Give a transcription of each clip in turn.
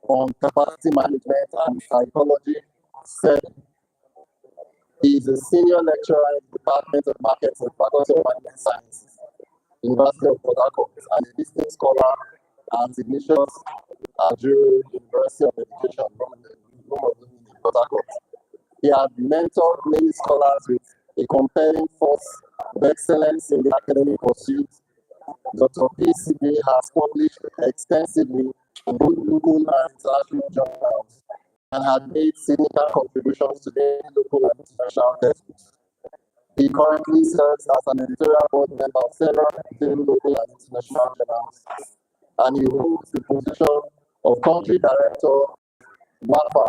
on capacity management and psychology. He is a senior lecturer in the Department of Markets and Faculty of Management Sciences, University of Port Harcourt, and a visiting scholar at Ignatius Ajuru University of Education, Port Harcourt. He has mentored many scholars with a compelling force of excellence in the academic pursuit. Dr. PCB has published extensively in both local and international journals and has made significant contributions to many local and international textbooks. He currently serves as an editorial board member of several local and international journals, and he holds the position of country director WAFA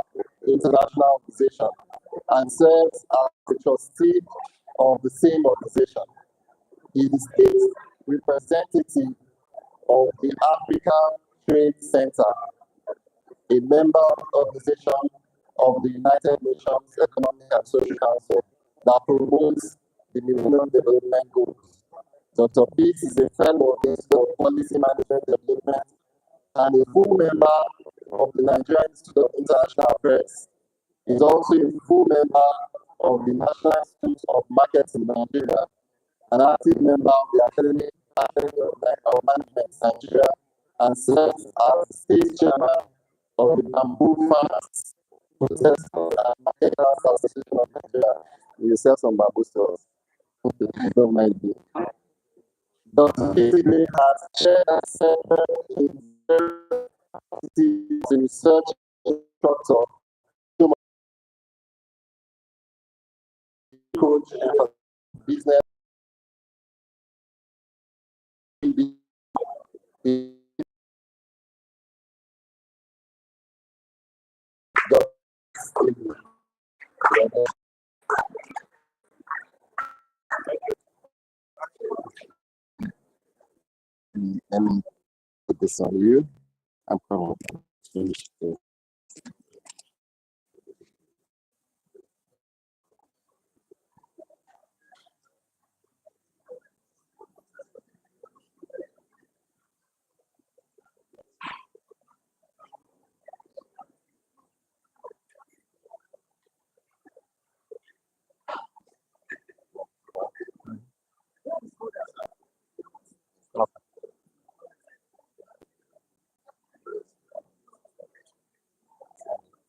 International Organization and serves as the trustee of the same organization. He is the state representative of the African Trade Center, a member organization of the United Nations Economic and Social Council that promotes the Millennium Development Goals. Dr. Pitts is a fellow of the Institute of Policy Management Development and a full member of the Nigerian Institute of International Affairs. He is also a full member of the National Institute of Markets in Nigeria, an active member of the Academy of Management Nigeria, and serves as the state chairman of the Bamboo Farmers Protesters and Marketers Association of Nigeria. You sell some bamboo stores. Don't mind me. Dr. Kizime has chaired and served in various research instructor, coach, and business. Let me put this on you. I'm going to finish this.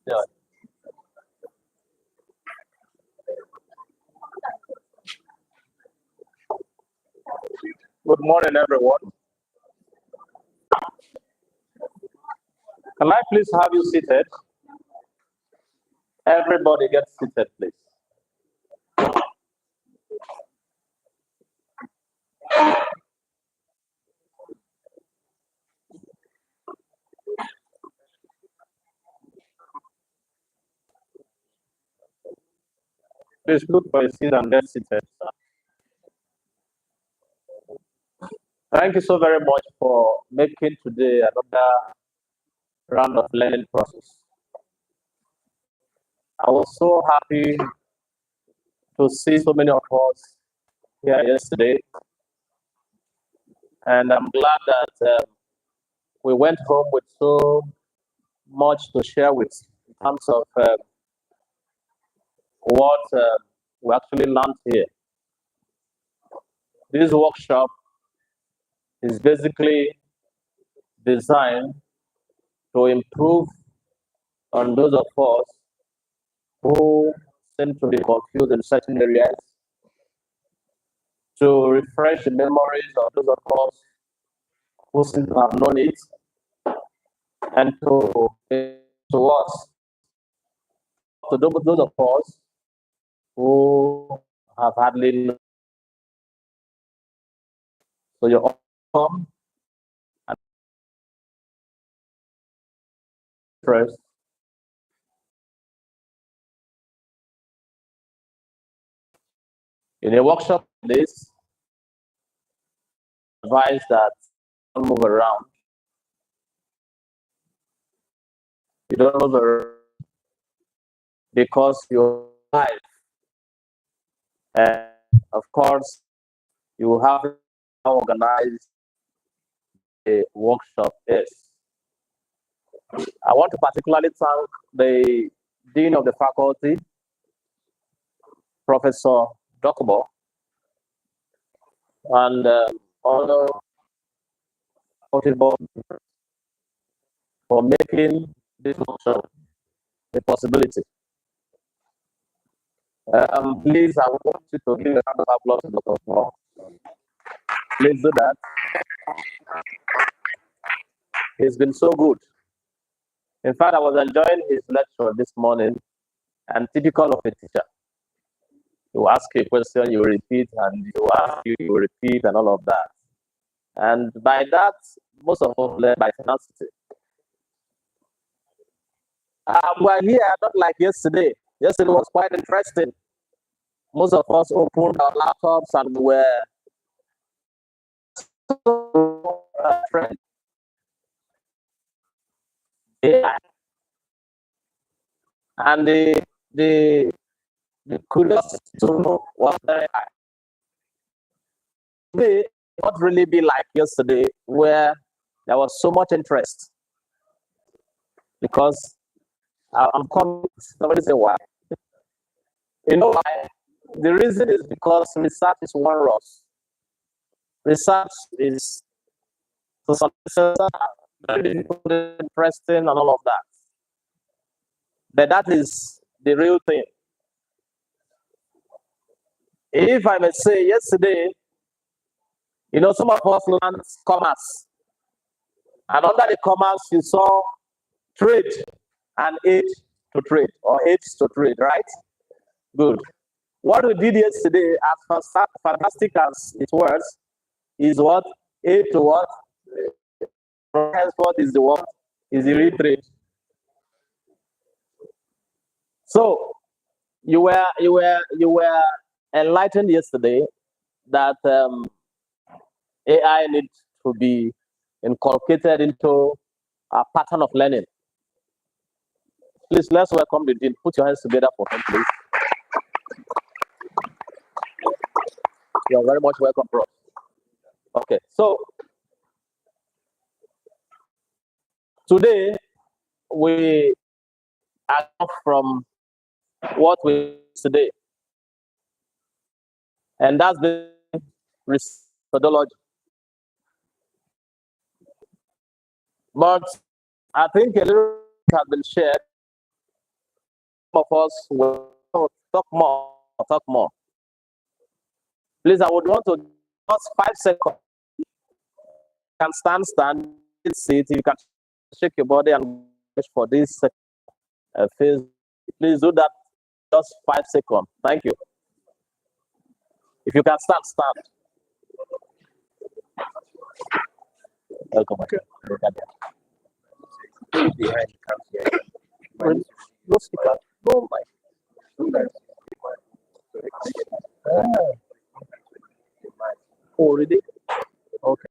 Yeah. Good morning, everyone. Can I please have you seated? Everybody get seated, please. Please look for a seat and get seated. Thank you so very much for making today another round of learning process. I was so happy to see so many of us here yesterday, and I'm glad that we went home with so much to share with in terms of what we actually learned here. This workshop is basically designed to improve on those of us who seem to be confused in certain areas, to refresh the memories of those of us who seem to have known it, and to us, to those of us who have hardly known. So you're welcome and first. In a workshop like this, advise that don't move around. You don't move around because you're live. And of course, you have to organize a workshop is. I want to particularly thank the Dean of the Faculty, Professor Dokubo, and other board for making this motion a possibility. Please, I want you to give a round of applause to Dr. Paul. Please do that. He's been so good. In fact, I was enjoying his lecture this morning, and typical of a teacher. You ask a question, you repeat, and you ask you repeat, and all of that. And by that, most of us learn by tenacity. We're here, not like yesterday. Yesterday was quite interesting. Most of us opened our laptops and were friends. Yeah. And the curiosity to know was very high. Today, it not really be like yesterday, where there was so much interest. Because I'm coming, somebody say why? You know why? The reason is because research is one loss. Research is very interesting and all of that. But that is the real thing. If I may say, yesterday, you know, some of us learned commerce. And under the commerce, you saw trade and aid to trade, or aids to trade, right? Good. What we did yesterday, as fantastic as it was, is what? Aid to what? What is the what? Is the real trade. So you were enlightened yesterday that AI needs to be inculcated into a pattern of learning. Please, let's welcome the dean. Put your hands together for him, please. You're very much welcome, bro. Okay, so today we are from what we today, and that's the methodology. But I think a little has been shared. Some of us will talk more. Talk more. Please, I would want to just 5 seconds. You can stand, sit. You can shake your body and wish for this phase. Please do that just 5 seconds. Thank you. If you can stand. Welcome. Okay. Behind no speaker. No mic. Oh, really? Okay.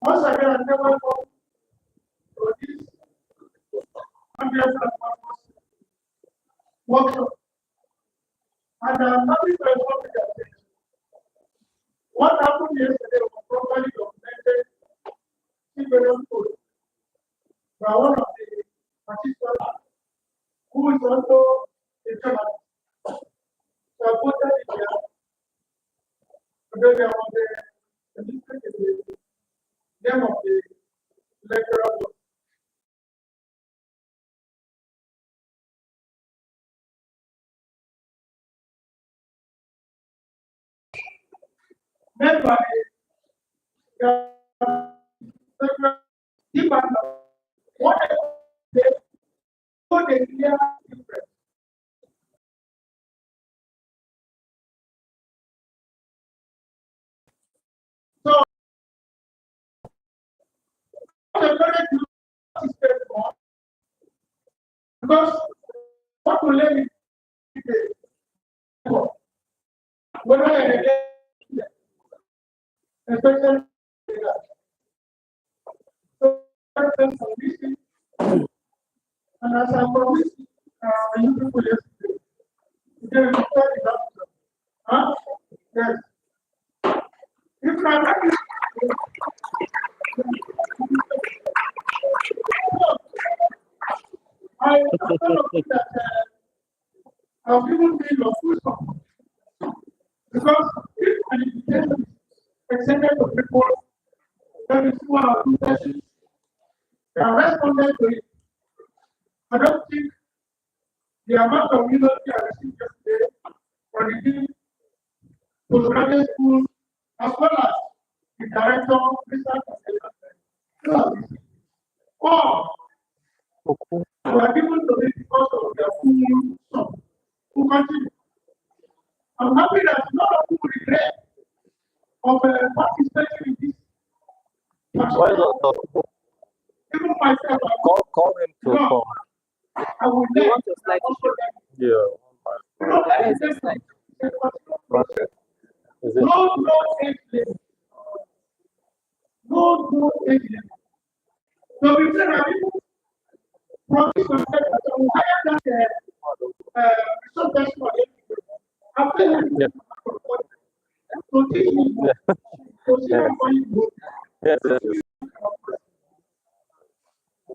Once again, I never go to this workshop. And I'm happy to inform you that what happened yesterday was properly documented in various codes by one of the participants who is also a journalist. So I put that in there. Today there was the name of the lecturer. Then by what they put a clear difference. So And as I promised you people yesterday, today we start it up. Huh? Yes. If I looking that I've given me your full support. Because if an invitation is extended to people, then it's 1 or 2 sessions. They are responded to it. I don't think the amount of results I received yesterday for the postgraduate schools, as well as the director of research and development. Or were given to me because of their full support. Who continue. I'm happy that none of you regret of participating in this. Even myself, Call him to come. I will You let want to slide to show? Yeah. Where is the slide? Is it? no age limit. No age limit. So we say that people promise to say that I will hire that resource person for it. After that, to teach me, to see how far you go. Yes, yes.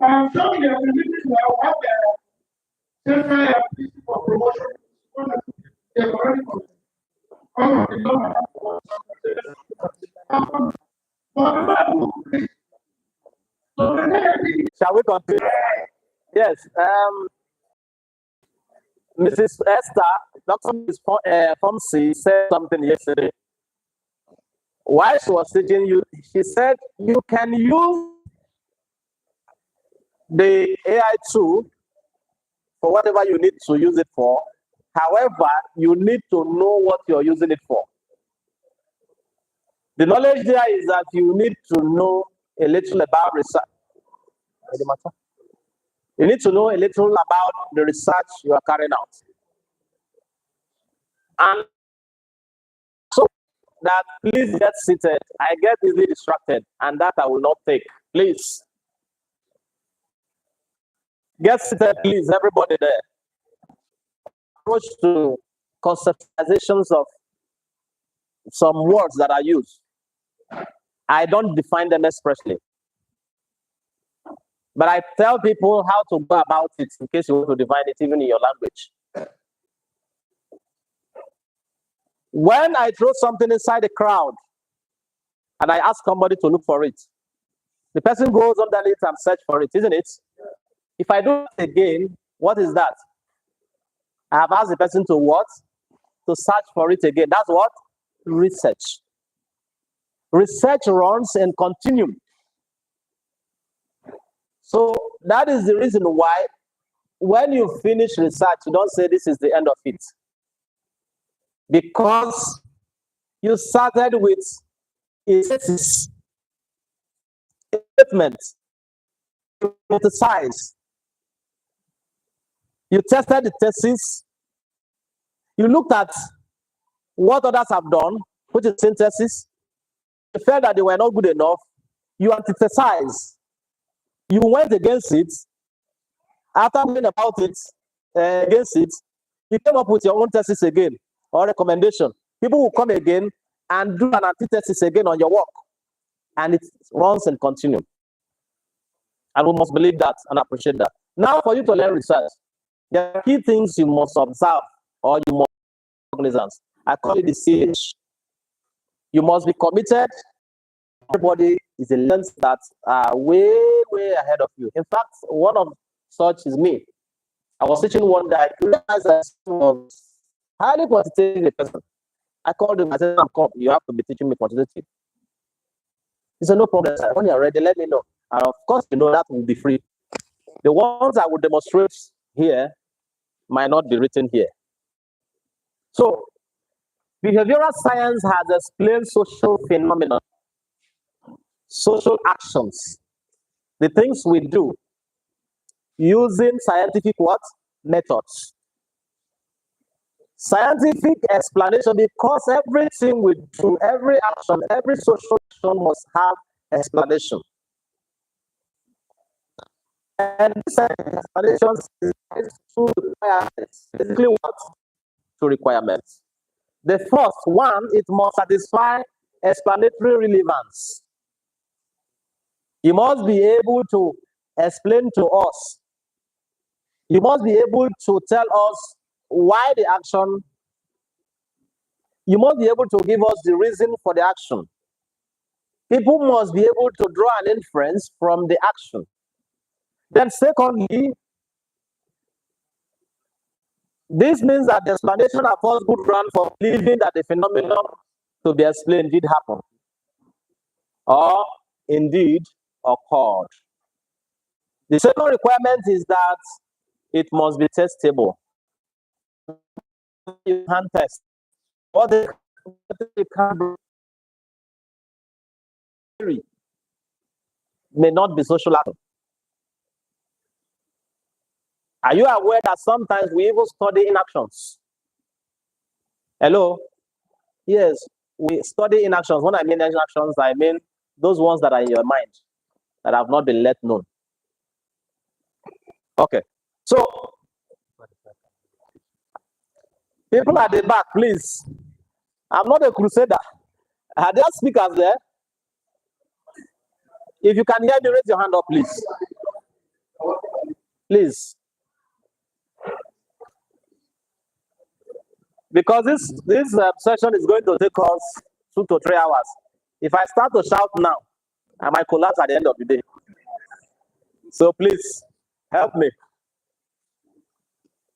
I'm sure you have been listening to our central policy for promotion. They have already committed. All of the Shall we continue? Yes. Mrs. Esther, Dr. Ms. Fomsi said something yesterday. While she was teaching you, she said you can use the AI tool for whatever you need to use it for. However, you need to know what you're using it for. The knowledge there is that you need to know a little about research. You need to know a little about the research you are carrying out. And so that please get seated. I get easily distracted, and that I will not take. Please. Get seated, please, everybody there. Approach to conceptualizations of some words that are used. I don't define them expressly. But I tell people how to go about it in case you want to define it even in your language. When I throw something inside the crowd and I ask somebody to look for it, the person goes underneath and search for it, isn't it? If I do it again, what is that? I have asked the person to what? To search for it again. That's what? Research. Research runs and continues. So that is the reason why when you finish research, you don't say this is the end of it. Because you started with a thesis, a statement, you synthesize. You tested the thesis. You looked at what others have done, which is synthesis. You felt that they were not good enough. You antithesize. You went against it. After going about it, against it, you came up with your own thesis again or recommendation. People will come again and do an antithesis again on your work. And it runs and continues. And we must believe that and appreciate that. Now, for you to learn research, there are key things you must observe or you must cognizance. I call it the CH. You must be committed. Everybody is a lens that are way, way ahead of you. In fact, one of such is me. I was teaching one day, I realized that I was highly quantitative person. I called him, I said, come, you have to be teaching me quantitative. He said, no problem, sir. When you're ready, let me know. And of course, you know that will be free. The ones I will demonstrate here might not be written here. So, behavioral science has explained social phenomena, social actions, the things we do using scientific what? Methods. Scientific explanation, because everything we do, every action, every social action must have explanation. And this explanation is two requirements. Basically, what? Two requirements. The first one, it must satisfy explanatory relevance. You must be able to explain to us. You must be able to tell us why the action. You must be able to give us the reason for the action. People must be able to draw an inference from the action. Then secondly, this means that the explanation affords good ground for believing that the phenomenon to be explained did happen or indeed occurred. The second requirement is that it must be testable. You can test. What they can may not be social action. Are you aware that sometimes we even study inactions? Hello? Yes, we study inactions. When I mean inactions, I mean those ones that are in your mind that have not been let known. Okay. So, people at the back, please. I'm not a crusader. Are there speakers there? If you can hear me, raise your hand up, please. Please. Because this session is going to take us 2 to 3 hours. If I start to shout now, I might collapse at the end of the day. So please, help me.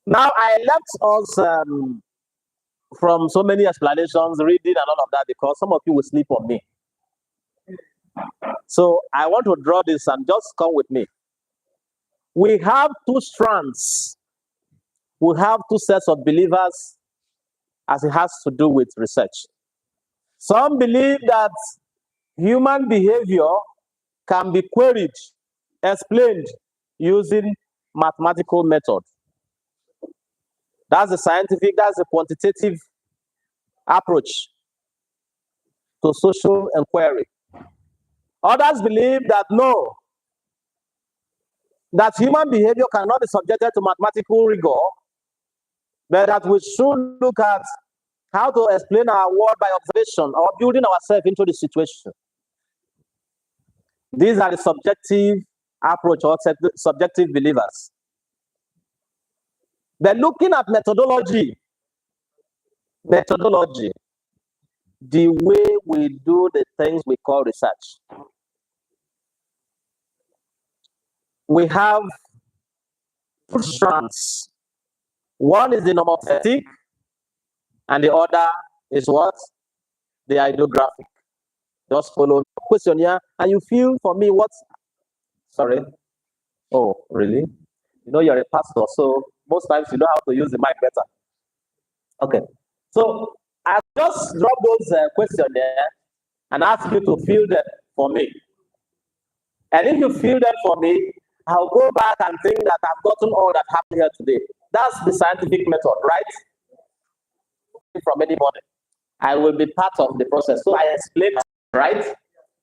Now, I left us from so many explanations, reading and all of that, because some of you will sleep on me. So I want to draw this and just come with me. We have two strands. We have two sets of believers as it has to do with research. Some believe that human behavior can be queried, explained using mathematical method. That's a quantitative approach to social inquiry. Others believe that no, that human behavior cannot be subjected to mathematical rigor, but that we should look at how to explain our world by observation or building ourselves into the situation. These are the subjective approach or subjective believers. But looking at methodology, the way we do the things we call research. We have two strands. One is the normative, and the other is what? The ideographic. Just follow the question here, and you feel for me what? Sorry. Oh, really? You know you're a pastor, so most times you know how to use the mic better. Okay. So I just drop those questions there and ask you to fill them for me. And if you fill them for me, I'll go back and think that I've gotten all that happened here today. That's the scientific method, right? From anybody. I will be part of the process. So I explain, right?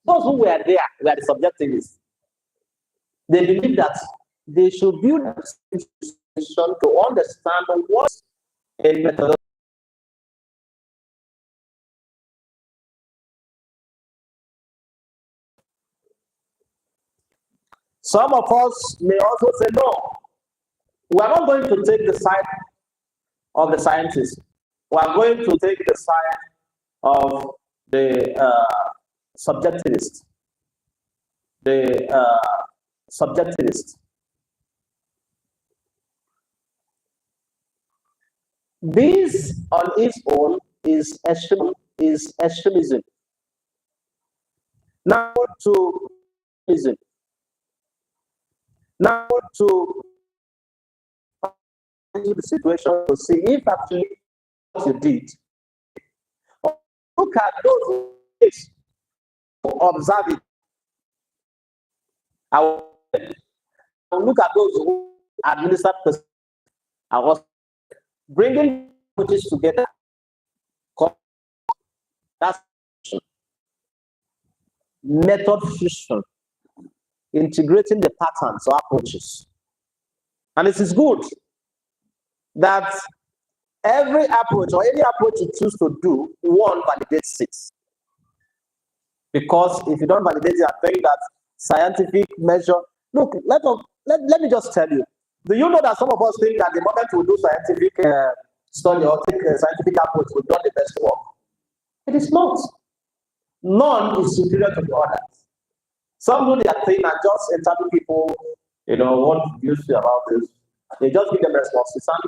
Those who were there were the subjectivists. They believe that they should build a situation to understand what a methodology. Some of us may also say, no, we are not going to take the side of the scientists. We are going to take the side of the subjectivist. This on its own is extremism. Now to extremism. Now to into the situation to see if actually what you did. Look at those who observe it. I will look at those who administer. I was bringing approaches together. That's method fusion, integrating the patterns or approaches. And it is good that every approach or any approach you choose to do, one validates it. Because if you don't validate it, I think that scientific measure, look, let me just tell you. Do you know that some of us think that the moment we do scientific study or take a scientific approach, we've done the best work? It is not. None is superior to the others. Some do their thing and just interview people, what you say about this. They just give them responses and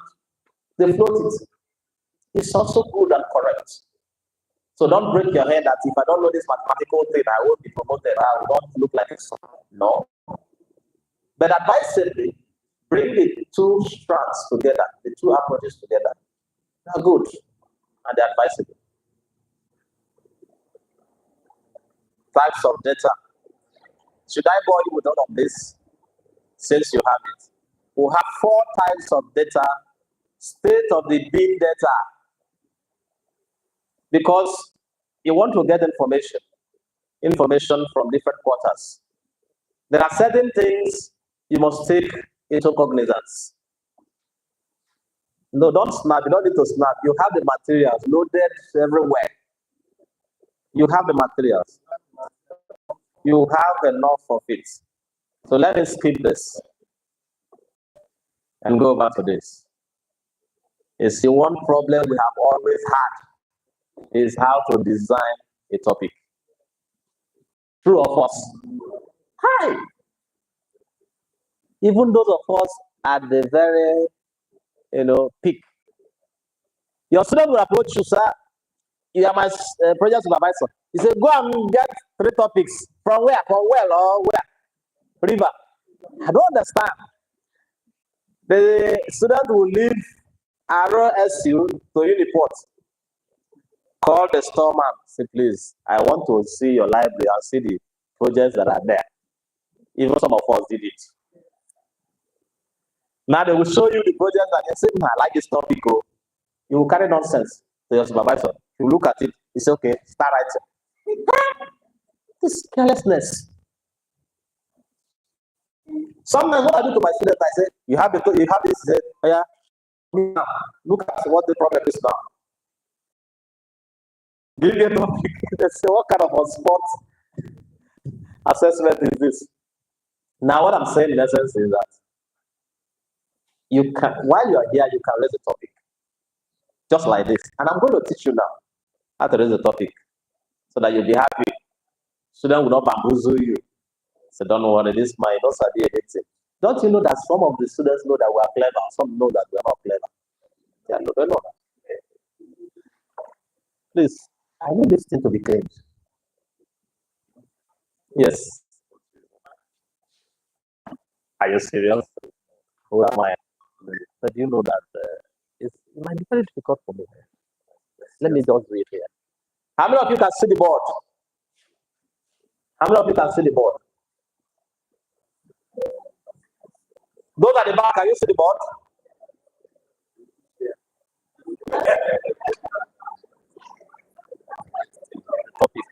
they float it. It's also good and correct. So don't break your head that if I don't know this mathematical thing, I won't be promoted. I will not look like this. No. But advisedly, bring the two strands together, the two approaches together. They're good and they're advisable. Types of data. Should I bore you with all of this? Since you have it. We have 4 types of data, state of the being data. Because you want to get information from different quarters. There are certain things you must take into cognizance. No, don't snap. You don't need to snap. You have the materials loaded everywhere. You have the materials. You have enough of it. So let me skip this and go back to this. It's the one problem we have always had is how to design a topic. True of us. Hi. Even those of us at the very, peak. Your student will approach you, sir. You are my project supervisor. He said, go and get 3 topics. From where? From well or where? River. I don't understand. The student will leave ROSU to Uniport. Call the storeman. Say, please, I want to see your library and see the projects that are there. Even some of us did it. Now they will show you the projects and you say, I like this topic. You will carry nonsense to your supervisor. You look at it, you say, okay, start writing. This carelessness. Sometimes what I do to my students, I say, you have this, say, oh yeah, look at what the problem is now. Give me a topic. They say, what kind of a spot assessment is this? Now what I'm saying in essence is that you can, while you are here, you can raise a topic. Just like this. And I'm going to teach you now how to raise a topic so that you'll be happy. Student will not bamboozle you. So don't worry, this might not be anything. Don't you know that some of the students know that we are clever, some know that we are not clever? They know that. Please, I need this thing to be cleared. Yes. Are you serious? Who am I? But you know that it might be very difficult for me. Let me just read here. How many of you can see the board? How many of you can see the board? Those at the back, can you see the board? Topic.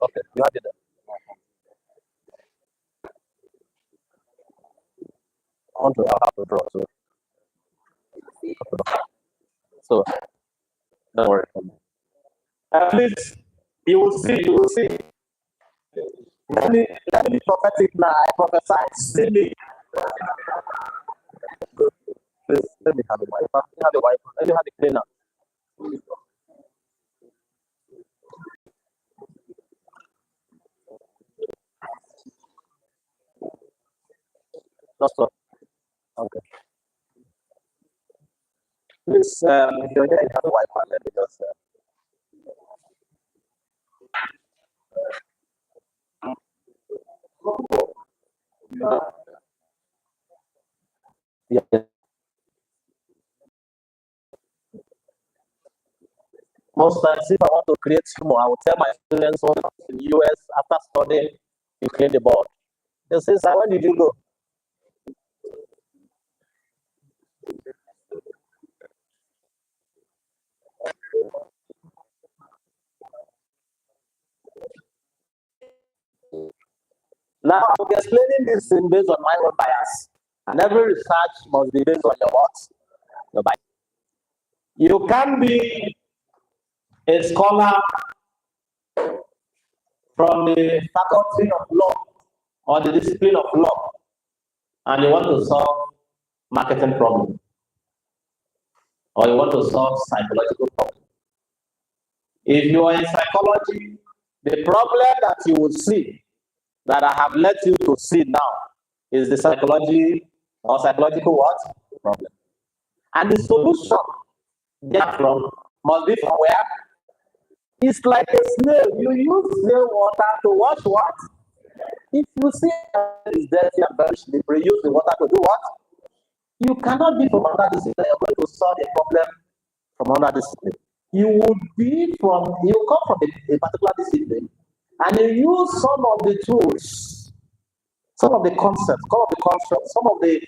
Okay. You have it there. I'll have to draw too. So don't worry. At least you will see. Let me be prophetic now. I prophesy. See me. Please, let me have the wiper. Let me have the cleaner. Just stop. Okay. Please, if you're here, you have the wiper. Let me just. Yeah. Most times, if I want to create humor, I will tell my students in the US after studying, you clean the board. They say, sir, where did you go? Now, I'll be explaining this thing based on my own bias. And every research must be based on your what? Your bias. You can be a scholar from the faculty of law or the discipline of law, and you want to solve marketing problem, or you want to solve psychological problem. If you are in psychology, the problem that you will see, that I have let you to see now, is the psychology or psychological what? Problem. And the solution therefrom must be from where? It's like a snail. You use snail water to wash what? If you see it's dirty and very slippery, use the water to do what? You cannot be from another discipline. You're going to solve a problem from another discipline. You would be from, you come from a particular discipline and you use some of the tools, some of the concepts, some of the constructs, some of the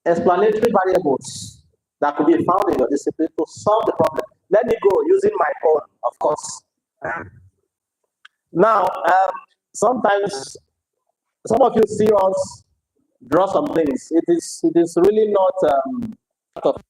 explanatory variables that could be found in your discipline to solve the problem. Let me go using my own, of course. Now, sometimes some of you see us draw some things. It is really not part of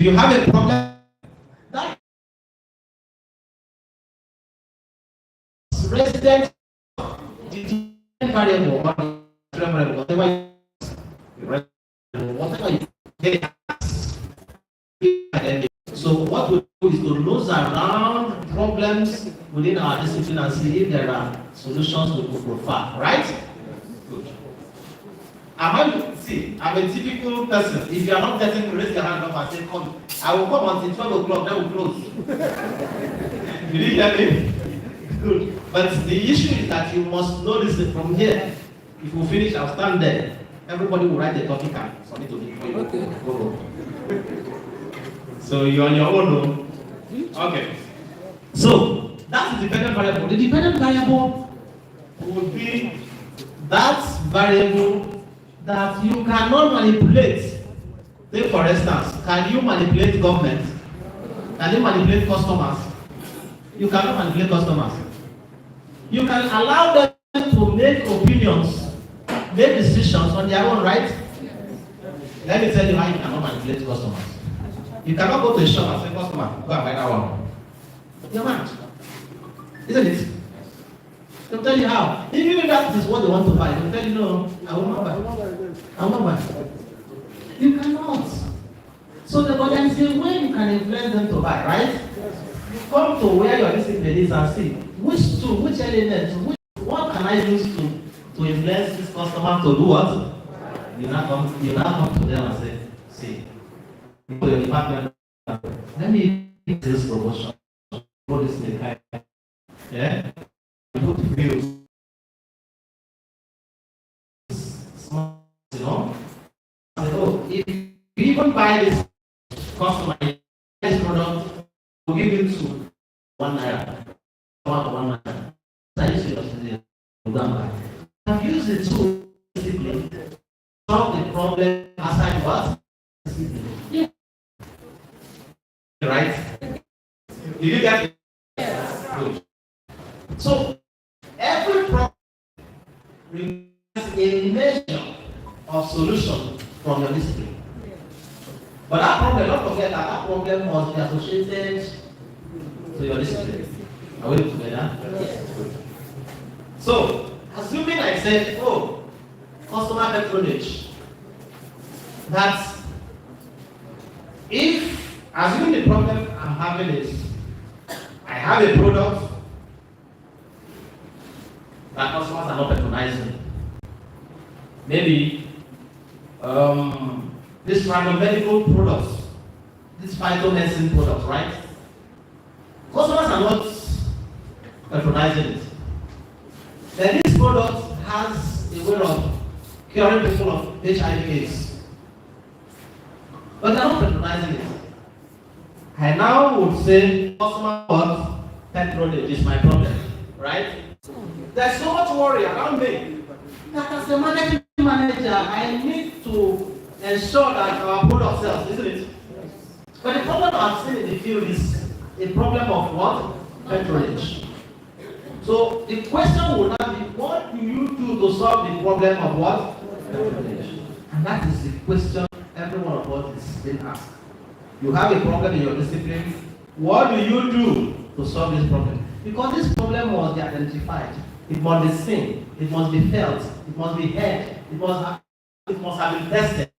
You have a problem. That resident variable, whatever you get. So what we do is to nose around problems within our discipline and see if there are solutions we could prefer, right? Good. I'm a typical person. If you are not getting to raise your hand up and say, come, I will come until 12 o'clock, then we'll close. Did you hear me? Good. But the issue is that you must know this from here. If we finish, I'll stand there. Everybody will write the topic and submit to me. Okay. So you're on your own, no? Okay. So that's the dependent variable. The dependent variable would be that variable that you cannot manipulate. Take for instance, can you manipulate government? Can you manipulate customers? You cannot manipulate customers. You can allow them to make opinions, make decisions on their own, right? Let me tell you how you cannot manipulate customers. You cannot go to a shop and say, customer, go and buy that one. You can't. Isn't it? They'll tell you how. Even if that is what they want to buy, they'll tell you, no, I will not buy. I will not buy. You cannot. So there is a way you can influence them to buy, right? You come to where your discipline is and see which tool, which element, what can I use to influence this customer to do what? You now come to them and say, see, to your department, let me give this promotion, for this thing, yeah? Put views, you know? So if you even buy this customer, this product, we'll give you to 1 naira, 1 naira. Are you serious? I've used it to basically solve the problem aside what? Yeah. Right? Did you get it? Good. So every problem requires a measure of solution from your discipline. But that problem, don't forget that problem must be associated to your discipline. Are we together? Yes. So, assuming I said, oh, customer patronage, that if, assuming the problem I'm having is, I have a product that customers are not patronizing. Maybe this medical products, this phytomedicine products, right? Customers are not patronizing it. Then this product has a way of curing people of HIV/AIDS. But they're not patronizing it. I now would say, customer what? Patronage is my problem, right? There's so much worry around me that as a marketing manager, I need to ensure that our product sells, isn't it? But the problem I've seen in the field is a problem of what? Patronage. So the question would now be, what do you do to solve the problem of what? Patronage. And that is the question every one of us is being asked. You have a problem in your discipline. What do you do to solve this problem? Because this problem must be identified. It must be seen. It must be felt. It must be heard. It must have been tested.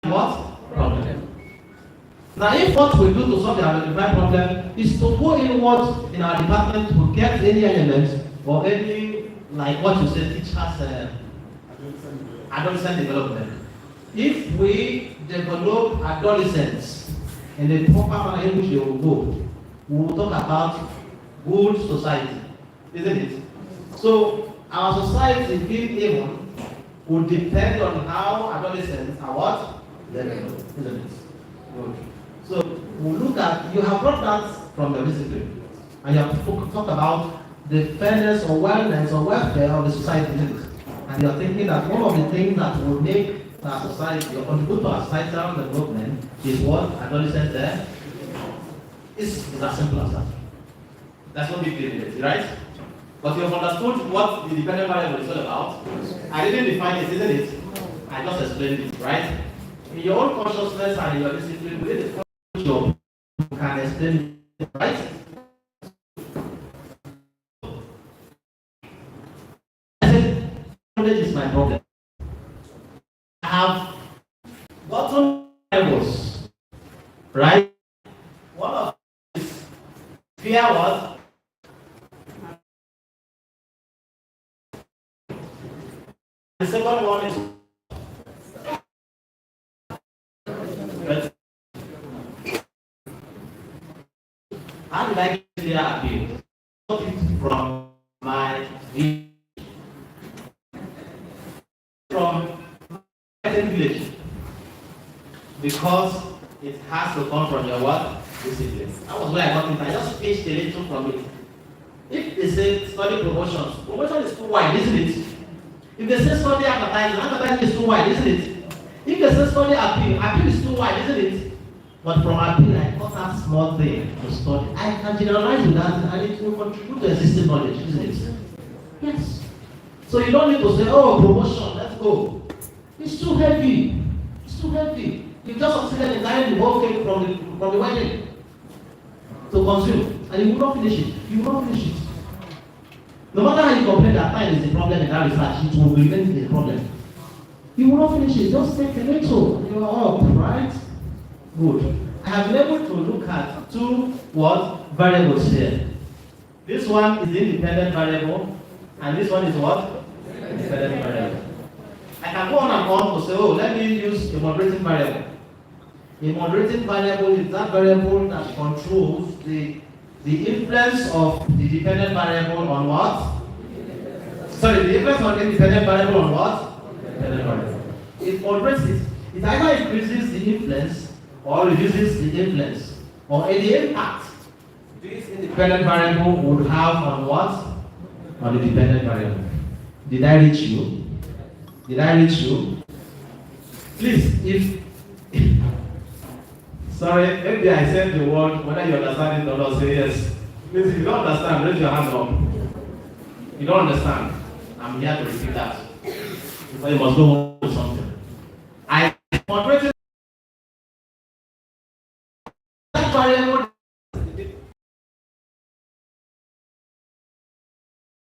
What? Problem. Now, if what we do to solve the identified problem is to go inward in our department to get any elements or any, like what you said, teach us adolescent development. If we develop adolescents in the proper manner in which they will go, we will talk about good society, isn't it? So, our society being even will depend on how adolescents are what? Developed, isn't it? Good. So, we'll look at, you have brought that from the discipline, and you have talked about the fairness or wellness or welfare of the society, isn't it? And you're thinking that one of the things that will make our society or contribute to our societal development is what? Adolescents there? It's as simple as that. That's what we feel, right? But you have understood what the dependent variable is all about. I didn't define it, isn't it? I just explained it, right? In your own consciousness and in your discipline, within the job, you can explain it, right? I said, knowledge is my problem. I have gotten variables, right? One of them is fear what? The second one is how did I get clear appeal? From my from village, because it has to come from your what? Discipline. That was where I got it. I just pitched a little from it. If they say study promotions, promotion is too wide, isn't it? If they say study advertising, advertising is too wide, isn't it? If they say study appeal, appeal is too wide, isn't it? But from appeal, I got that small thing to study. I can generalize with that and it will contribute to existing knowledge, isn't it? Yes. So you don't need to say, oh, promotion, let's go. It's too heavy. It's too heavy. You just succeeded in carrying the whole cake from the wedding to consume, and you will not finish it. You will not finish it. No matter how you complain that time is a problem in that research, it will remain a problem. You will not finish it. Just take a little. You are up, right? Good. I have been able to look at two what variables here. This one is the independent variable, and this one is what? Independent variable. I can go on and on to say, oh, let me use a moderating variable. A moderating variable is that variable that controls the influence of the dependent variable on what? Sorry, the influence of the independent variable on what? Dependent variable. It moderates it. It either increases the influence or reduces the influence, or the impact this independent variable would have on what? On the dependent variable. Did I reach you? Did I reach you? Please, if sorry, maybe I said the word, whether you understand it or not, say yes. Please, if you don't understand, raise your hand up. You don't understand. I'm here to repeat that. So you must go on to something. I moderated that variable.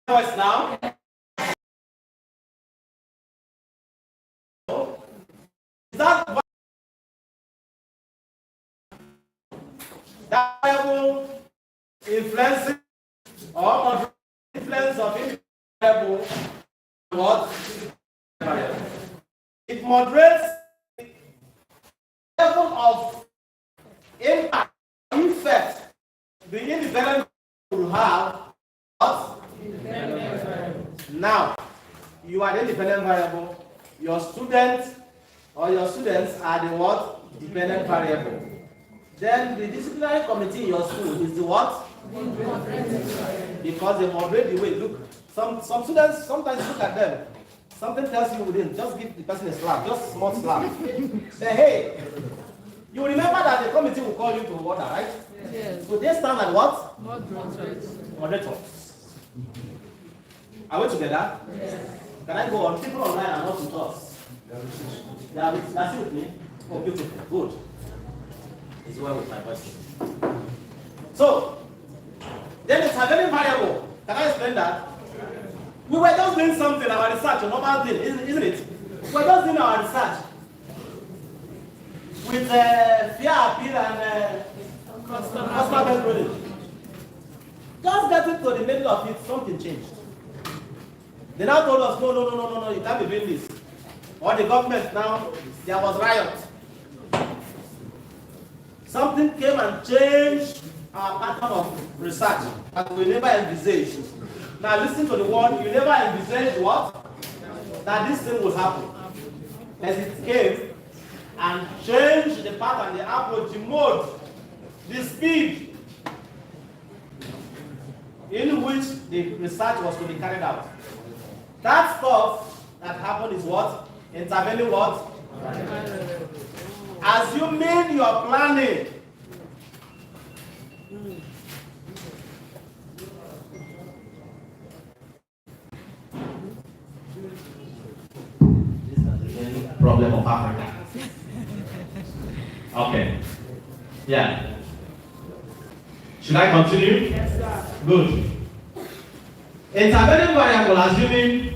Voice now. That variable influencing or influence of variable what? It moderates the level of impact, effect the independent will have what? Now, you are the independent variable, your student or your students are the what? Dependent variable. Then the disciplinary committee in your school is the what? Because they moderate the way. Look, some students, sometimes look at them. Something tells you within, just give the person a slap, just small slap. Say, hey, you remember that the committee will call you to order, right? Yes. So they stand at what? Moderator. Are we together? Yes. Can I go on? People online are not with us. They are with me? Oh, beautiful. Good. It's well with my voice. So, then it's a very variable. Can I explain that? We were just doing something, our research, a normal thing, isn't it? We were just doing our research with fear appeal and customer building. Just getting to the middle of it, something changed. They now told us, no, you can't be doing this. Or the government now, there was riot. Something came and changed our pattern of research that we never envisaged. Now listen to the word, you never envisaged what? That this thing would happen. As it came and changed the pattern, the approach, the mode, the speed in which the research was to be carried out. That stuff that happened is what? Intervening what? Assuming you are planning. Yeah. Should I continue? Yes, sir. Good. Intervening variable, assuming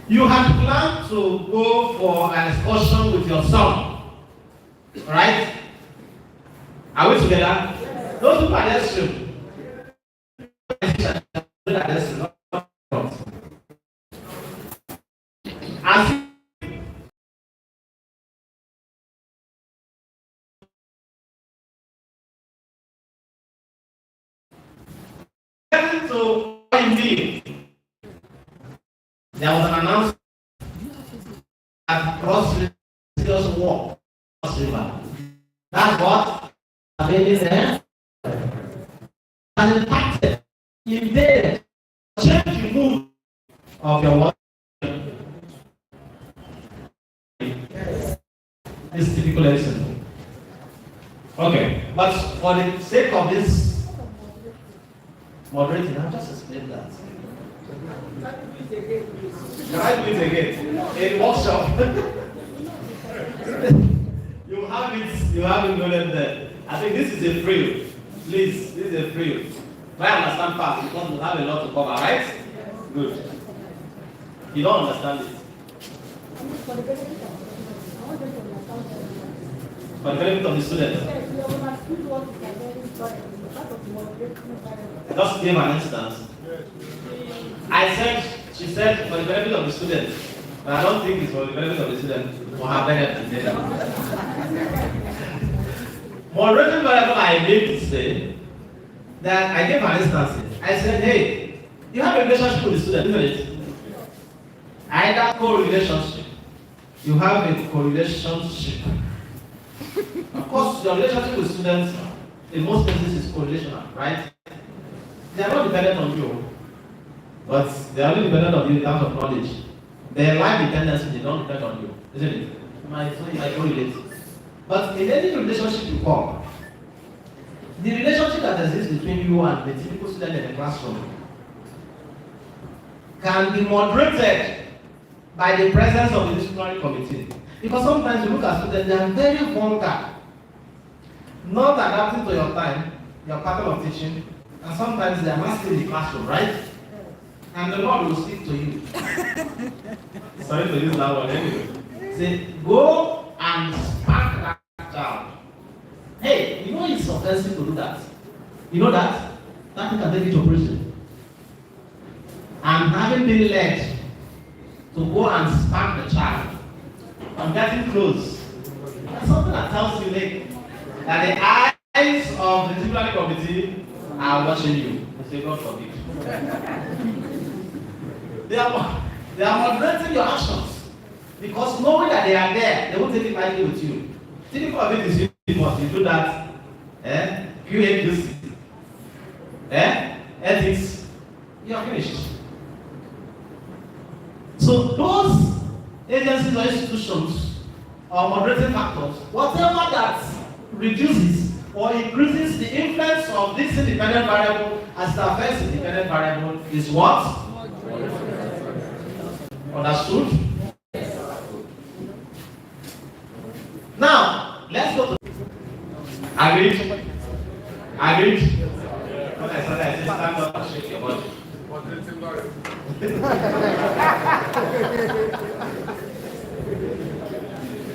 you had planned to go for an excursion with your son, right? Are we together? Yes. Those people are just true. As to indeed, there was an announcement at Cross River Walk, Cross River. That's what happened there. And impacted, invaded, changed the mood of your work. This typical lesson. Okay, but for the sake of this moderating, I'll just explain that. Can I do it again? In workshop. you have it noted there. I think this is a free. Please, this is a free. But I understand fast because we have a lot to cover, right? Good. You don't understand it. For the benefit of the students. Just give an instance. She said for the benefit of the students, but I don't think it's for the benefit of the students for her benefit. Moderating variable I made to say that I gave an instance. I said, hey, you have a relationship with the student, isn't it? Either co-relationship. You have a co-relationship. Of course, your relationship with students in most cases is co-relational, right? They are not dependent on you, but they are only dependent on you in terms of knowledge. Their life dependency, they don't depend on you, isn't it? I correlate. But in any relationship you come, the relationship that exists between you and the typical student in the classroom can be moderated by the presence of the disciplinary committee. Because sometimes you look at students, they are very vulgar, not adapting to your time, your pattern of teaching, and sometimes they are not still in the classroom, right? And the Lord will speak to you. Sorry to use that word anyway. Say, go and spank that child. Hey, you know it's offensive to do that. You know that? That thing can take you to prison. And having been led to go and spank the child, I'm getting close. That's something that tells you like, that the eyes of the disciplinary committee are watching you. I say, God forbid. They are moderating your actions because knowing that they are there, they won't take it lightly with you. Typical of it is you do that, QAQC, ethics, you are finished. So those agencies or institutions or moderating factors, whatever that reduces or increases the influence of this independent variable as the first independent variable is what? Understood? Now, let's go to agreed. Agreed? When I said I said stand up and shake your body.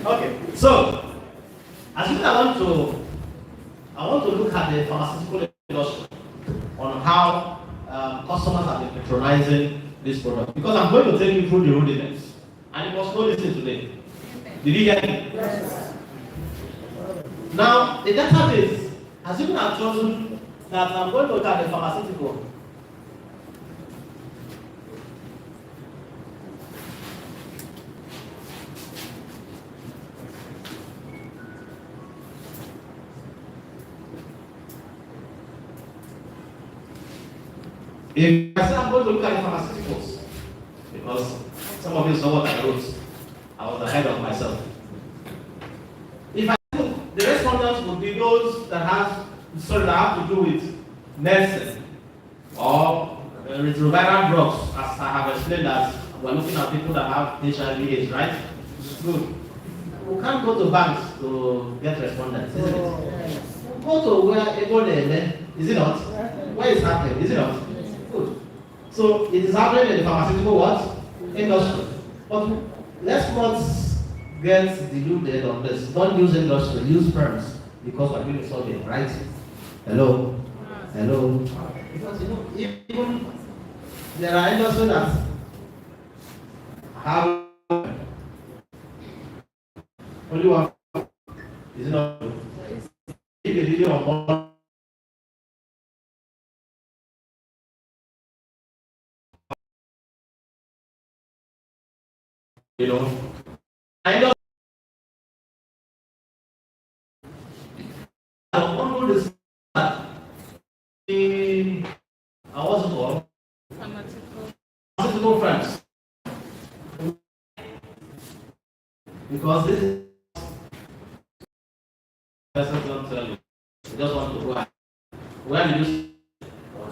Okay, so as I want to look at the pharmaceutical industry on how customers have been patronizing this product, because I'm going to take you through the rudiments, and you must know this today. Did you get it? Yes. Now, the database, assuming I've chosen that I'm going to look at the pharmaceutical. If I say I'm going to look at the pharmaceuticals, because some of you saw what I wrote, I was ahead of myself. If I put the respondents would be those that have to do with medicine or retroviral drugs, as I have explained that we're looking at people that have HIV/AIDS, right? Good. we can't go to banks to get respondents, isn't it? Go to where Ego Dele, is it not? Where is happening, is it not? Good. So it is happening in the pharmaceutical what? Industry. But let's not get deluded on this. Don't use industry, use firms because we're doing something, right? Hello? Hello? Because you know, even there are industries that have only one. Is it not? If you really on you know, I don't know this. I was called pharmaceutical friends because this is person don't tell you. You just want to go ahead. Where did you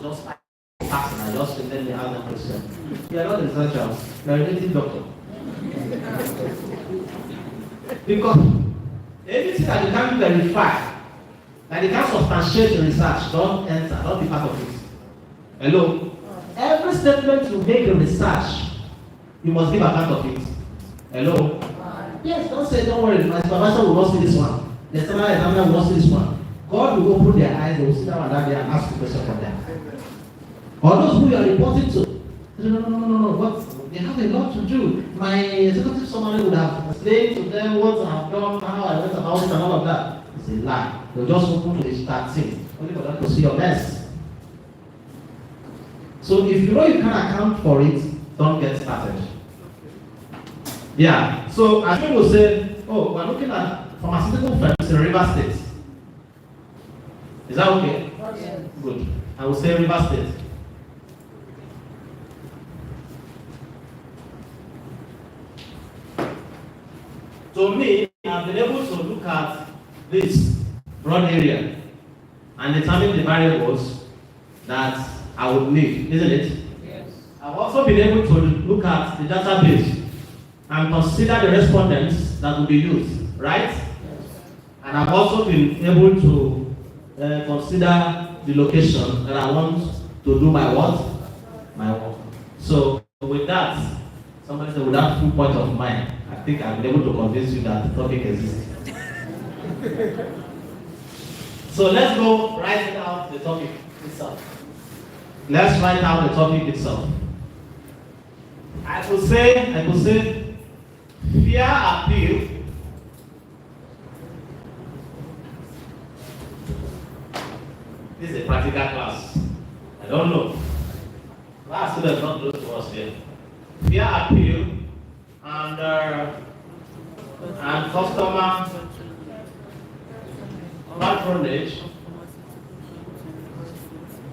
just ask and I just pretend they ask the question. You are not a researcher, you are a native doctor. Because anything that you can't verify, that you can't substantiate the research, don't enter, don't be part of it. Hello? Every statement you make in research, you must give account of it. Hello? Yes, don't say, don't worry, my supervisor will not see this one. The external examiner will not see this one. God will open their eyes, they will sit down and ask the question from them. Or those who you are reporting to, no, what? They have a lot to do. My executive summary would have explained to them what I have done, how I went about it, and all of that. It's a lie. They'll just open to start thing, only for them to see your mess. So if you know you can account for it, don't get started. Yeah. So as people say, oh, we're looking at pharmaceutical firms in River State. Is that okay? Yes. Good. I will say River State. To me, I've been able to look at this broad area and determine the variables that I would need, isn't it? Yes. I've also been able to look at the database and consider the respondents that will be used, right? Yes. And I've also been able to consider the location that I want to do my what? My work. So with that, somebody said with that full point of mind, I think I'm able to convince you that the topic exists. So let's go write out the topic itself. Let's write out the topic itself. I could say, fear appeal this is a practical class. I don't know. Last students not close to us here. Fear appeal and customer patronage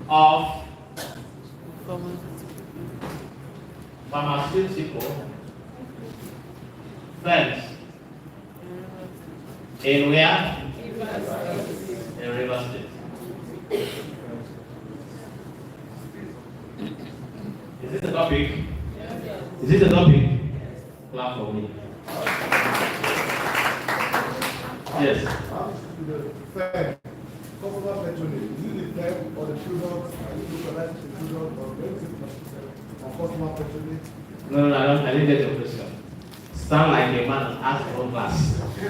of pharmaceutical firms in where? In River State. Is this a topic? Is this a topic? Clap for me. Yes. Customer patronage, is it the term or the product? Are you localized to the product or customer patronage? No, I didn't get your question. Sound like a man asked for class.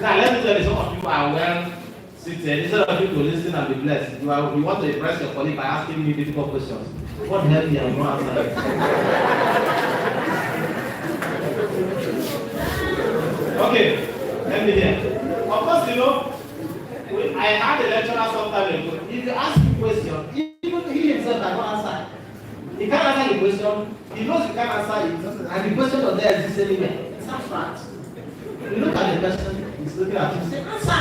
Now, let me tell you, some of you are well seated. Instead of you to listen and be blessed, you want to impress your colleague by asking me difficult questions. What the hell me, I'm not answering. Okay, let me hear. Of course, you know, I had a lecturer some time ago. If you ask him a question, even he himself cannot answer. He can't answer the question. He knows you can't answer it, and the question does not exist anywhere. It's abstract. You look at the question, he's looking at you, say, answer.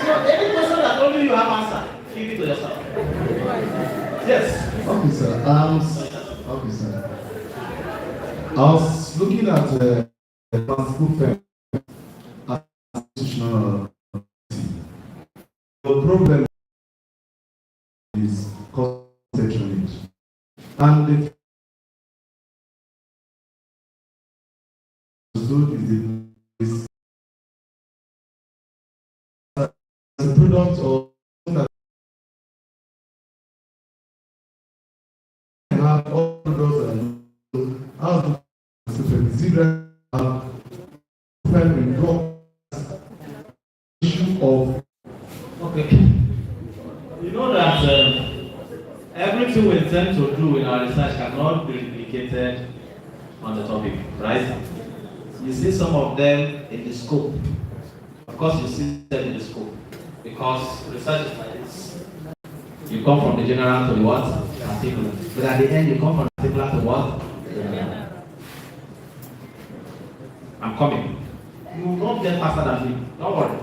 So any question that only you have answer, give it to yourself. Yes. Okay, sir. Okay, sir. I was looking at the pharmaceutical firm as institutional. The problem is cost patronage. And the is the a product or that have all those how to zebra issue of Okay. You know that everything we intend to do in our research cannot be replicated on the topic, right? You see some of them in the scope. Of course, you see them in the scope because research is like this. You come from the general to the what? Particular. But at the end, you come from the particular to what? I'm coming. You will not get faster than me. Don't worry.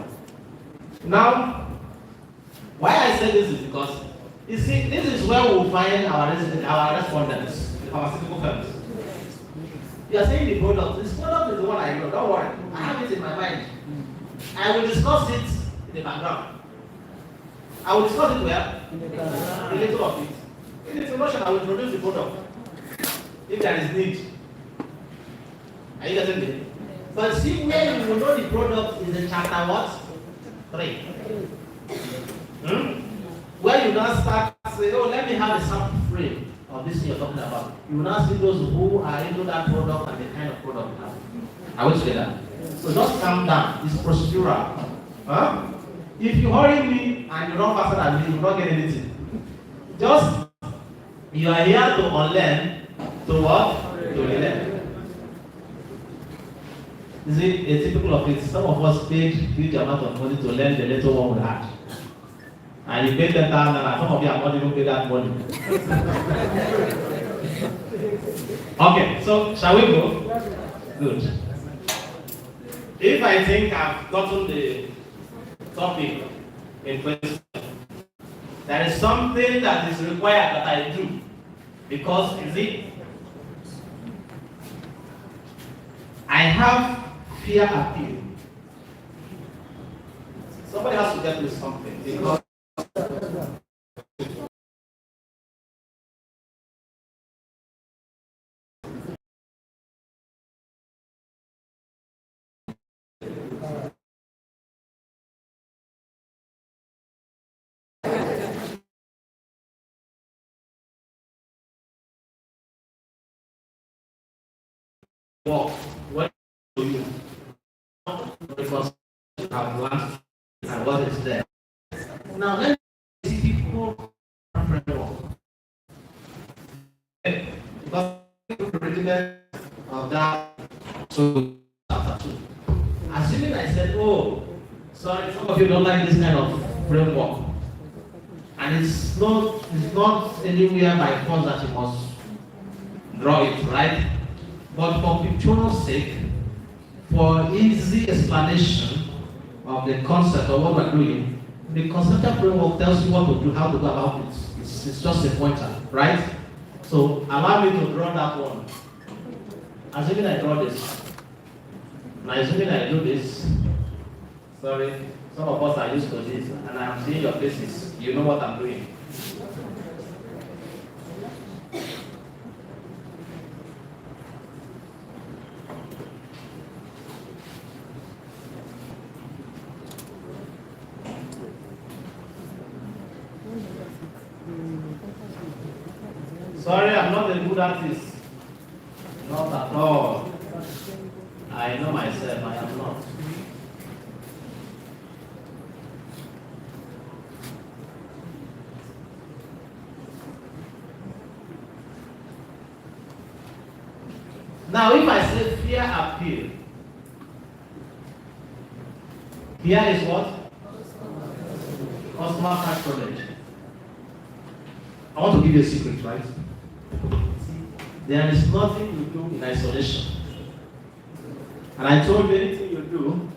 Now, why I say this is because, you see, this is where we will find our respondents, the pharmaceutical firms. You are saying the product. This product is the one I know. Don't worry. I have it in my mind. I will discuss it in the background. I will discuss it where? In the little of it. In the introduction, I will introduce the product. If there is need. Are you getting it? But see where you will know the product is in chapter what? 3. Where you now start saying, oh, let me have a sample frame of this thing you're talking about. You will now see those who are into that product and the kind of product you have. I will say that. So just calm down. It's procedural. Huh? If you hurry me and you run faster than me, you will not get anything. Just, you are here to unlearn, to what? To relearn. Is it a typical of it? Some of us paid huge amount of money to learn the little one we had. And you paid 10,000 and some of you have not even paid that money. Okay, so shall we go? Good. If I think I've gotten the topic in question, there is something that is required that I do. Because, you see, I have fear appeal. Somebody has to get me something because what do you because I've learned and what is there. Now let me see people because the of that so after 2. Assuming I said, oh, sorry, some of you don't like this kind of framework. And it's not anywhere by force that you must draw it, right? But for pictorial sake, for easy explanation of the concept of what we're doing, the conceptual framework tells you what to do, how to go about it. It's just a pointer, right? So allow me to draw that one. Assuming I draw this. Now assuming I do this, sorry, some of us are used to this, and I'm seeing your faces. You know what I'm doing. Sorry, I'm not a good artist. Not at all. I know myself, I am not. Now, if I say fear appeal, fear is what? Customer patronage. I want to give you a secret, right? There is nothing you do in isolation. And I told you anything you do,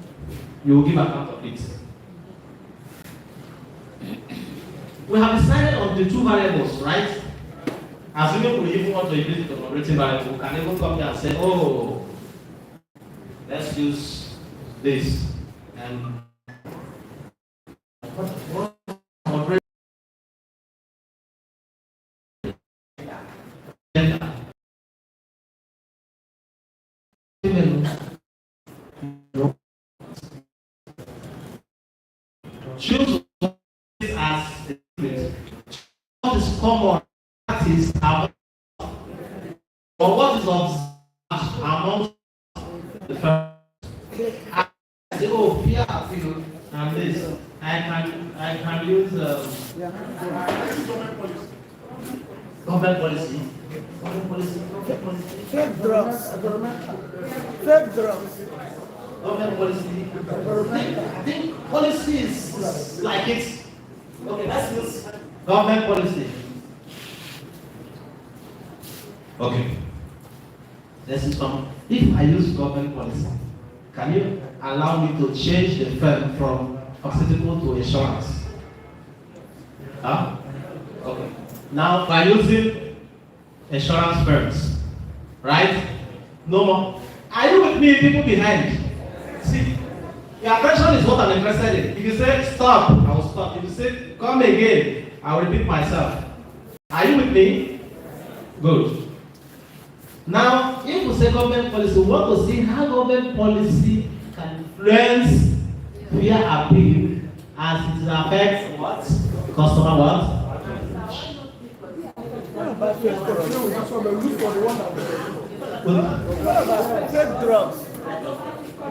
you will give account of it. We have decided on the 2 variables, right? Assuming we even want to increase the operating variable, we can even come here and say, oh, let's use this. And choose common practice among, or what is observed among the firms. I say, oh, fear appeal and this. I can use government policy. Fake drugs. Fake drugs. Government policy. I think policy is like it. Okay, let's use government policy. Okay. Let's use some. If I use government policy, can you allow me to change the firm from pharmaceutical to insurance? Huh? Okay. Now, by using insurance firms, right? No more. Are you with me, people behind? See, your attention is what I'm interested in. If you say stop, I will stop. If you say come again, I will repeat myself. Are you with me? Good. Now, if we say government policy, we want to see how government policy can influence fear appeal as it affects what? Customer what? What about fake drugs? That's what we look for the one that what about fake drugs?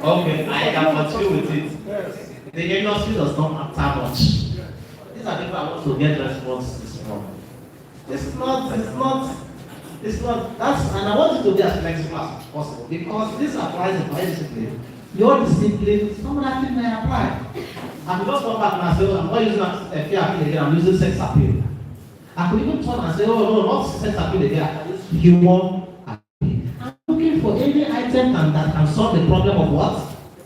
Okay, I can continue with it. Yes. The industry does not matter much. These are people I want to get responses from. It's not, that's, and I want you to be as flexible as possible because this applies in my discipline. Your discipline, some of that thing may apply. I could just come back and I say, oh, I'm not using a fear appeal again, I'm using sex appeal. I could even turn and say, oh no, not sex appeal again, I can use human appeal. I'm looking for any item that can solve the problem of what?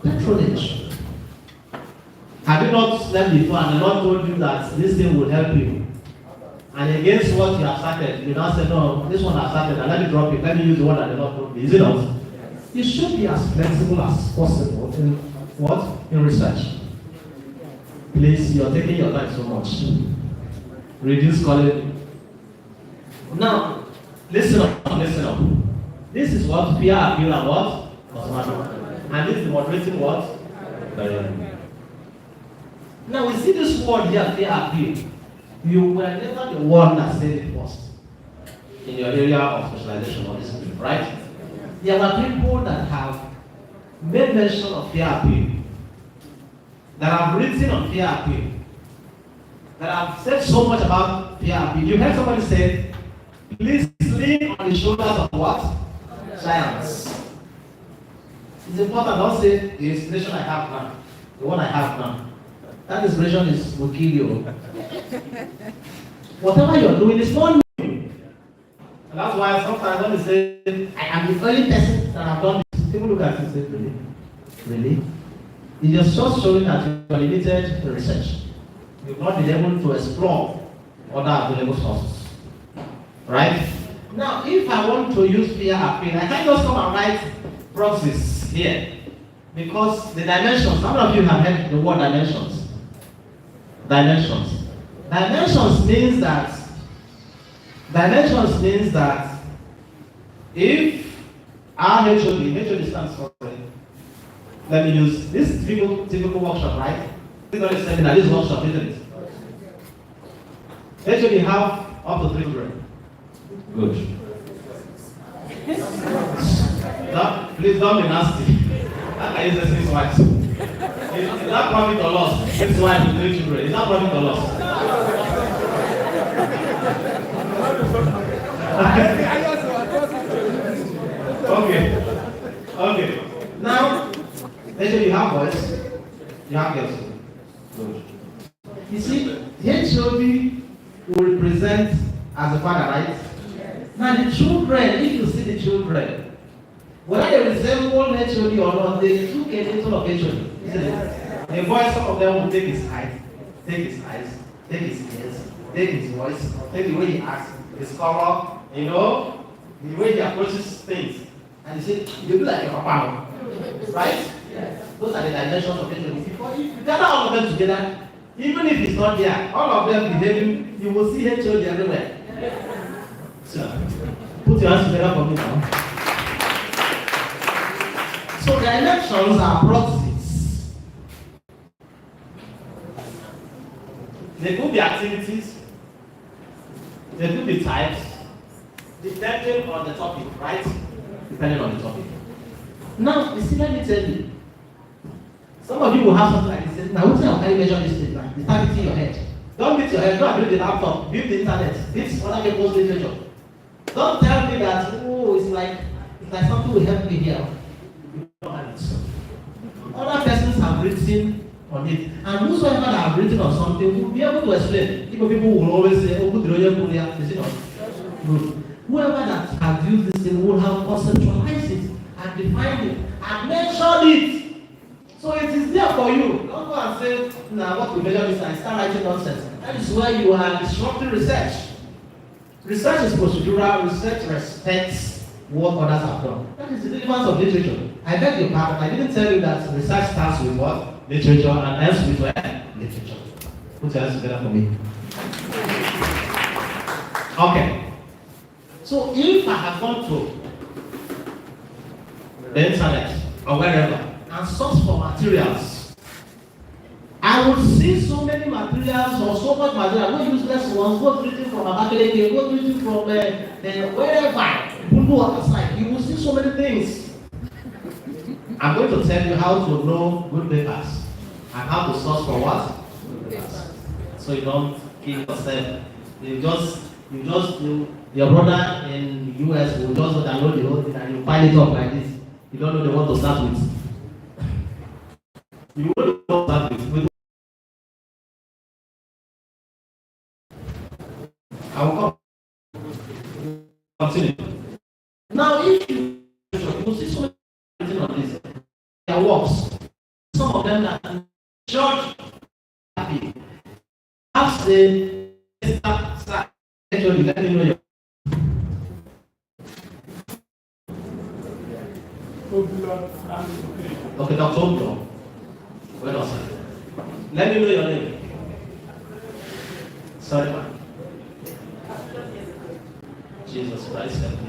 Patronage. Have you not slept before and the Lord told you that this thing will help you? And against what you have started, you now say, no, this one I started, and let me drop it, let me use the one that the Lord told me. Is it not? You should be as flexible as possible in what? In research. Please, you're taking your time so much. Reduce calling. Now, listen up. This is what fear appeal and what? And this is moderating what? Now we see this word here, fear appeal. You were never the one that said it first in your area of specialization or discipline, right? There were people that have made mention of fear appeal, that have written on fear appeal, that have said so much about fear appeal. You heard somebody say, please lean on the shoulders of what? Giants. It's important, don't say the inspiration I have now, the one I have now. That inspiration will kill you. Whatever you're doing is not new. And that's why sometimes when they say, I am the only person that have done this, people look at you and say, really? Really? It's just showing that you are limited to research. You've not been able to explore other available sources. Right? Now, if I want to use fear appeal, I can't just come and write proxies here. Because the dimensions, how many of you have heard the word dimensions? Dimensions. Dimensions means that if our HOD stands for, let me use this typical workshop, right? This is not a seminar, this workshop, isn't it? HOD have up to 3 children. Good. No, please don't be nasty. That guy is his wife. Is that profit or loss? His wife with 3 children. Is that profit or loss? Okay. Now, let's say you have boys, you have girls. Good. You see, the HOD will represent as a father, right? Now the children, if you see the children, whether they resemble HOD or not, they took a little of HOD, isn't it? The boy, some of them will take his height, take his eyes, take his ears, take his voice, take the way he acts, his color, the way he approaches things. And he said, you do like a papa, right? Yes. Those are the dimensions of HOD. If you gather all of them together, even if it's not there, all of them behaving, you will see HOD everywhere. So, put your hands together for me now. So dimensions are proxies. They could be activities. There could be types depending on the topic, right? Depending on the topic. Now, you see, let me tell you. Some of you will have something like this. Now, what's how you measure this thing? Like, it's targeting your head. Don't beat your head. Don't build the laptop. Build the internet. This other people's literature. Don't tell me that, oh, it's like something will help me here. Other persons have written on it. And whosoever that have written on something will be able to explain. People will always say, oh, good, is it not? Good. Whoever that has used this thing will have conceptualized it and defined it and mentioned it. So it is there for you. Don't go and say, now what we measure this and start writing nonsense. That is why you are disrupting research. Research is procedural, research respects what others have done. That is the relevance of literature. I beg your pardon, I didn't tell you that research starts with what? Literature and ends with what? Literature. Put your hands together for me. Okay. So if I have gone to the internet or wherever and search for materials, I would see so many materials or so much material, no useless ones, both written from Abakaleke, both written from wherever, Bundu outside. You will see so many things. I'm going to tell you how to know good papers and how to source for what? Good papers. So you don't kill yourself. Your brother in the US will just download the whole thing and you pile it up like this. You don't know the one to start with. You know the one to start with. I will continue. Now, if you see so many things on this, their works, some of them that church happy, ask the start, actually, let me know your. Okay, Dr. Oblo. Wait a second. Let me know your name. Sorry, man. Jesus Christ, help me.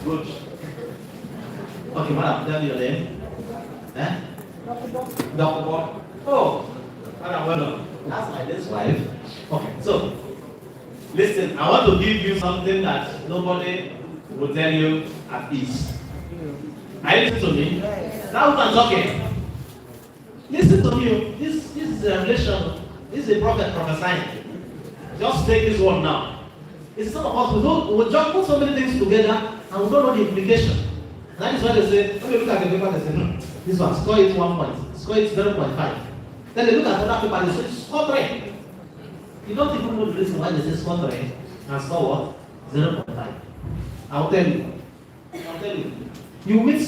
Good. Okay, madam, tell me your name. Eh? Dr. Bob. Oh, madam, well done. That's my next wife. Okay, so, listen, I want to give you something that nobody will tell you at ease. Are you listening to me? Now who I'm talking. Listen to me. This is a revelation. This is a prophet prophesying. Just take this one now. It's some of us we just put so many things together and we don't know the implication. That is why they say, when you look at the paper, they say, this one, score it 1 point, score it 0.5. Then they look at other paper, they say, score 3. You don't even know the reason why they say score 3 and score what? 0.5. I'll tell you. You meet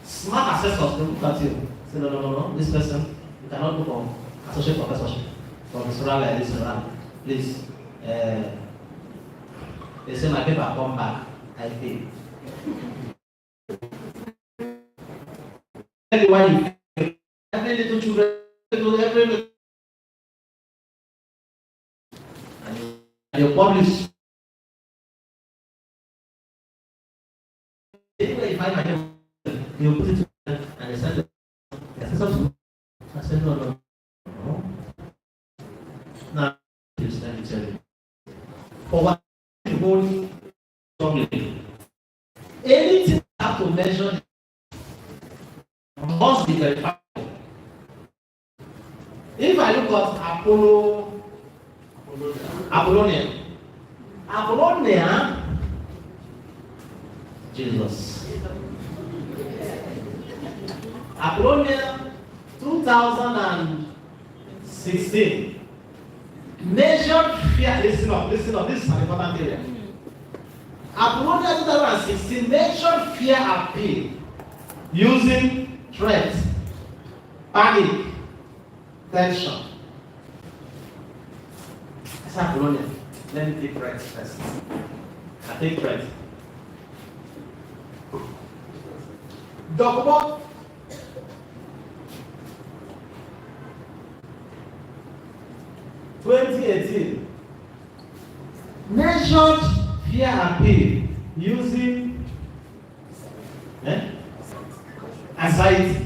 smart assessors, they look at you. Say, no, this person, you cannot go for associate professorship. For this round, please. They say my paper come back, I pay. Everyone, every little children, every little, and you publish. Anyway, if I find my name, you put it and they send it. I said, no. Now, just let me tell you. For what you hold strongly, anything you have to measure must be verified. If I look at Apollonia, Jesus. Apollonia 2016 measured fear. Listen up, this is an important area. Apollonia 2016 measured fear appeal using threat, panic, tension. That's Apollonia. Let me take threat first. I take threat. Document 2018 measured fear appeal using anxiety.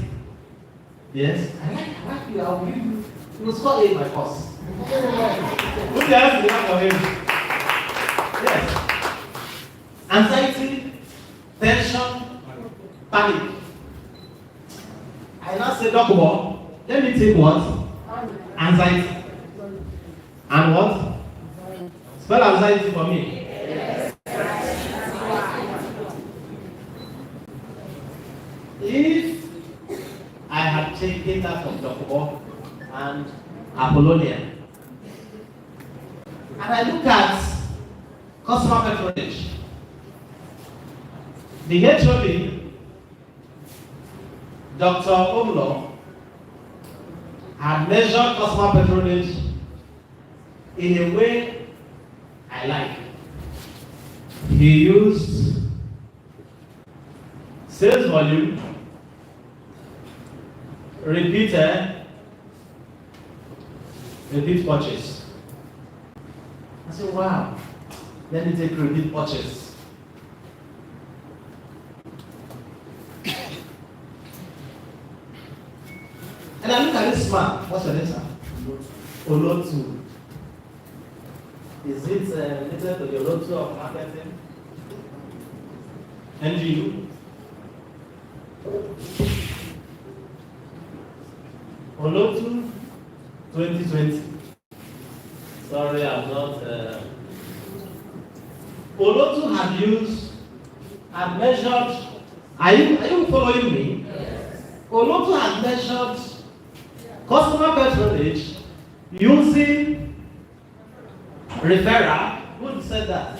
Yes, I like you. I'll give you He will score A by force. Who else will have for him? Yes. Anxiety, tension, panic. I now say, Doctor, let me take what? Anxiety. And what? Spell anxiety for me. If I had taken that from Dr. and Apollonia, and I look at customer patronage, the HOD, Dr. Omlo, had measured customer patronage in a way I like. He used sales volume, repeat purchase. I said, wow, let me take repeat purchase. And I look at this man. What's your name, sir? Olotu. Is it related to the Olotu of marketing? NGU? Olotu 2020. Sorry, I'm not. Olotu had measured. Are you following me? Yes. Olotu had measured customer patronage using referral. Who said that?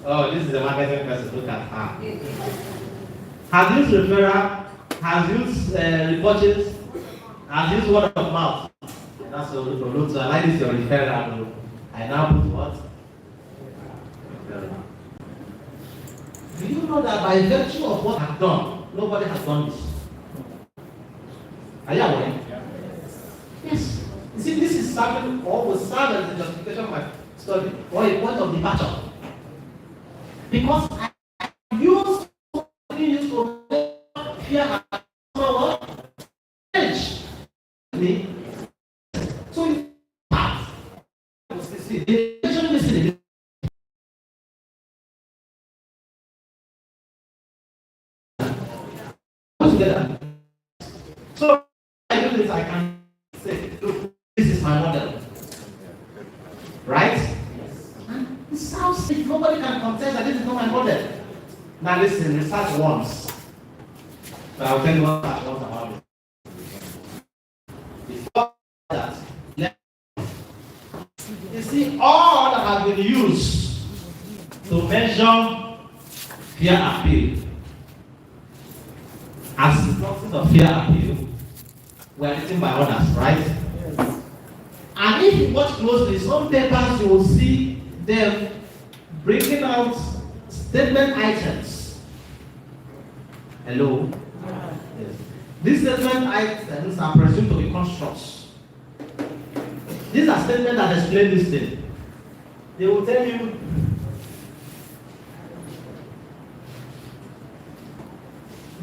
Oh, this is a marketing person. Look at her. Has used referral, has used repurchase, has used word of mouth. That's what Olotu. I like this your referral. I now put what? Referral. Do you know that by virtue of what I've done, nobody has done this? Are you aware? Yes. You see, this is serving or will serve as the justification of my study or a point of departure. Because I use to fear what? Edge. So you see, together. So I do this, I can say, look, this is my model. Right? And this sounds sick. Nobody can contest that this is not my model. Now listen, research once. But I'll tell you what I want about it. Before that, you see, all that has been used to measure fear appeal as the process of fear appeal were written by others, right? Yes. And if you watch closely, some papers you will see them bringing out statement items. Hello? Yes. These statement items are presumed to be constructs. These are statements that explain this thing. They will tell you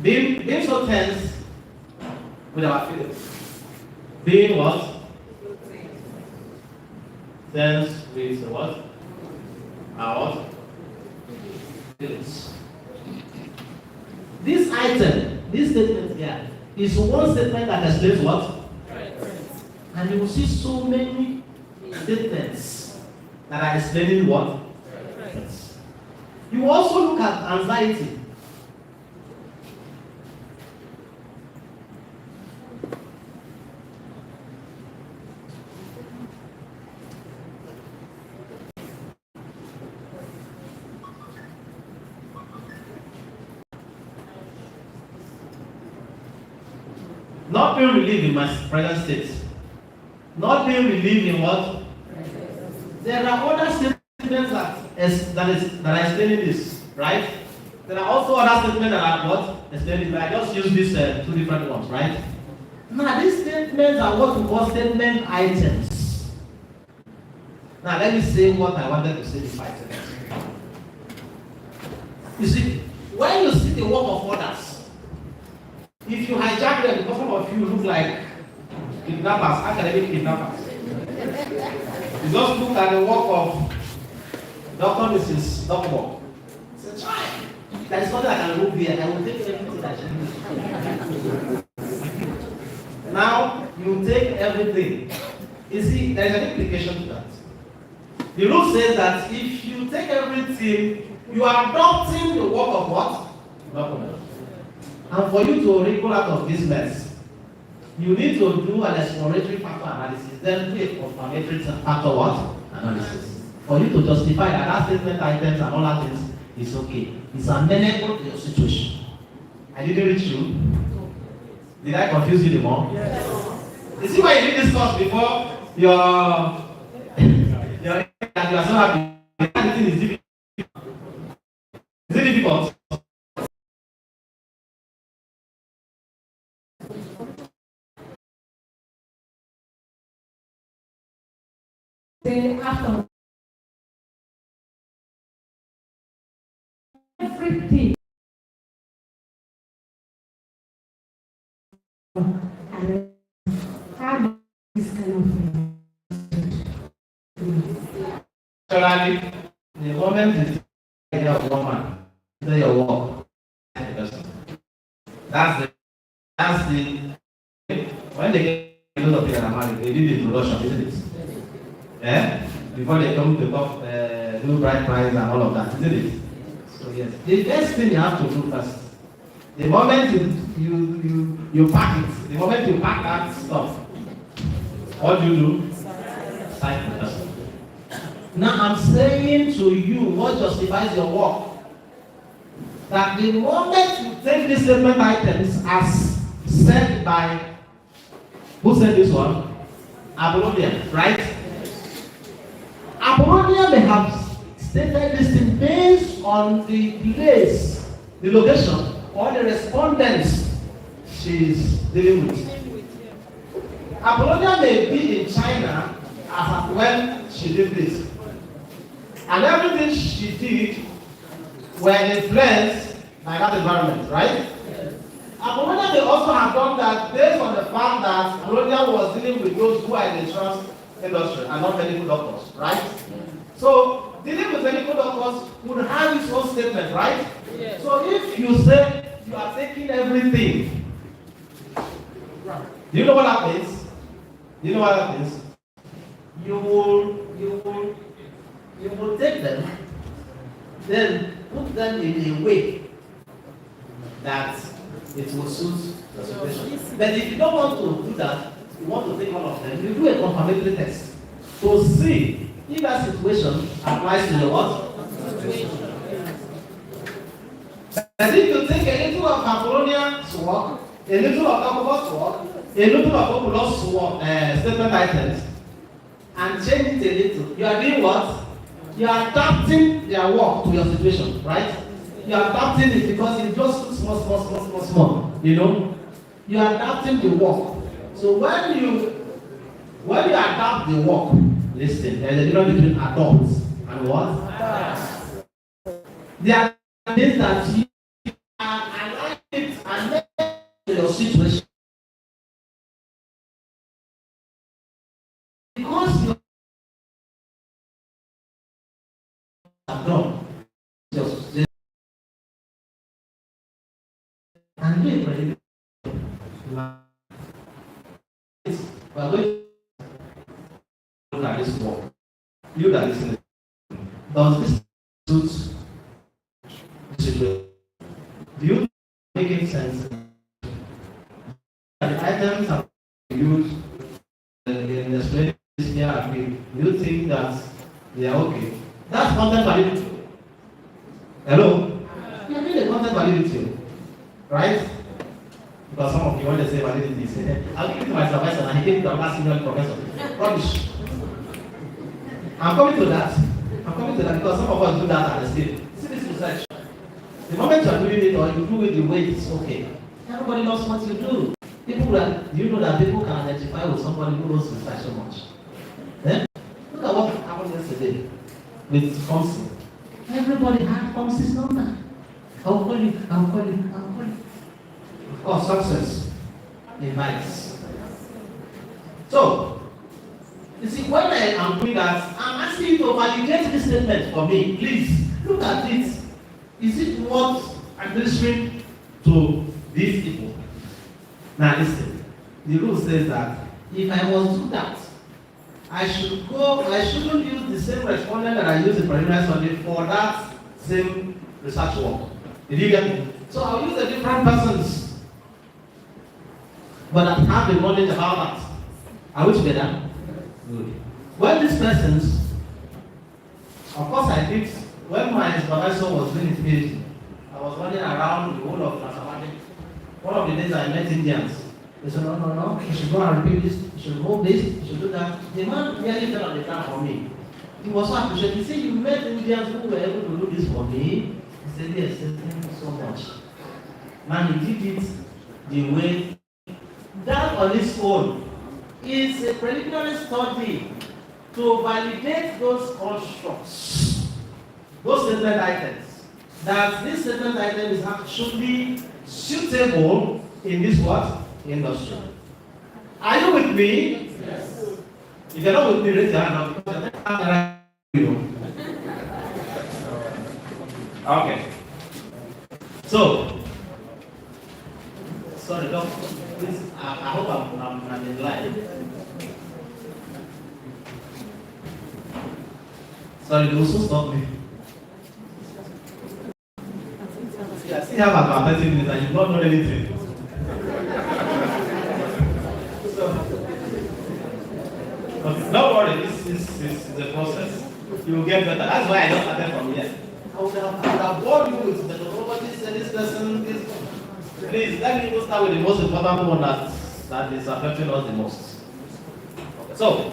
being so tense with our feelings. Being what? Tense with what? Our what? Feelings. This item, this statement here, is one statement that explains what? Right. And you will see so many statements that are explaining what? Right. You also look at anxiety. Not being relieved in my present state. Not being relieved in what? There are other statements that are explaining this, right? There are also other statements that are what? Explaining it. I just use these two different ones, right? Now, these statements are what we call statement items. Now, let me say what I wanted to say in 5 seconds. You see, when you see the work of others, if you hijack them, because some of you look like kidnappers, academic kidnappers. You just look at the work of Dr. Mrs. Duckworth. Say, try. There is nothing I can remove here. I will take everything that she needs. Now, you take everything. You see, there is an implication to that. The rule says that if you take everything, you are adopting the work of what? Document. And for you to wriggle out of this mess, you need to do an exploratory factor analysis, then do a confirmatory factor what? Analysis. For you to justify that that statement items and all that things is okay. It's amenable to your situation. I didn't reach you. Did I confuse you the more? Yes. You see why you did this course before you are so happy. Anything is difficult. Is it difficult? Then after everything and have this kind of Actually, the moment you take care of a woman, do your work. That's the when they get a lot of people are married, they did the introduction, isn't it? Yeah? Before they come to talk new bride price and all of that, isn't it? So yes. The first thing you have to do first, the moment you pack it, the moment you pack that stuff, what do you do? Sign the person. Now I'm saying to you what justifies your work. That the moment you take these statement items as said by, who said this one? Apollonia, right? Apollonia may have stated this thing based on the place, the location, or the respondents she is dealing with. Apollonia may be in China as when she did this. And everything she did were influenced by that environment, right? Apollonia may also have done that based on the fact that Apollonia was dealing with those who are in the insurance industry and not medical doctors, right? So, dealing with medical doctors would have its own statement, right? Yes. So, if you say you are taking everything, do you know what that means? Do you know what that means? You will take them, then put them in a way that it will suit the situation. But if you don't want to do that, you want to take all of them, you do a confirmatory test to see if that situation applies to your what? But if you take a little of Apollonia's work, a little of Jacobus' work, a little of Popular's work, statement items, and change it a little, you are doing what? You are adapting their work to your situation, right? You are adapting it because it just small, you know? You are adapting the work. So when you adapt the work, listen, there is a difference between adopt and what? There are things that you align it and make to your situation. Because you have done just and do it for you. We are going to look at this work. You that listen. Does this suit the situation? Do you make it sense? The items are used in the space here. Do you think that they are okay? That's content validity. Hello? You are doing the content validity, right? Because some of you, when they say validity, say, I'll give it to my supervisor and he gave it to another senior professor. Rubbish. I'm coming to that. Because some of us do that at the state. See this research. The moment you are doing it or you do it the way it's okay, everybody knows what you do. Do you know that people can identify with somebody who knows research so much? Eh? Look at what happened yesterday with Thompson. Everybody had Thompson's number. I'll call you. Of course, success invites. So, you see, when I am doing that, I'm asking you to validate this statement for me. Please, look at it. Is it worth administering to these people? Now listen, the rule says that if I was to do that, I shouldn't use the same respondent that I used in preliminary study for that same research work. Did you get me? So I'll use a different persons, but I have the knowledge about that. Are we together? Good. When these persons, of course I did, when my supervisor was doing his PhD, I was running around the whole of Nasamadi. One of the days I met Indians. They said, no, you should go and repeat this, you should move this, you should do that. The man really fell on the ground for me. He was so appreciative. He said, you met Indians who were able to do this for me. He said, yes, thank you so much. Man, he did it the way that on its own is a preliminary study to validate those constructs, those statement items, that this statement item is actually suitable in this what? Industry. Are you with me? Yes. If you're not with me, raise your hand up. Okay. So, sorry, doctor. Please, I hope I'm in line. Sorry, they also stop me. Yeah, see how about 30 minutes and you don't know anything. Okay, don't worry, this is the process. You will get better. That's why I don't start from here. I would have bored you with the methodologies and this person. Please, let me go start with the most important one that is affecting us the most. Okay. So,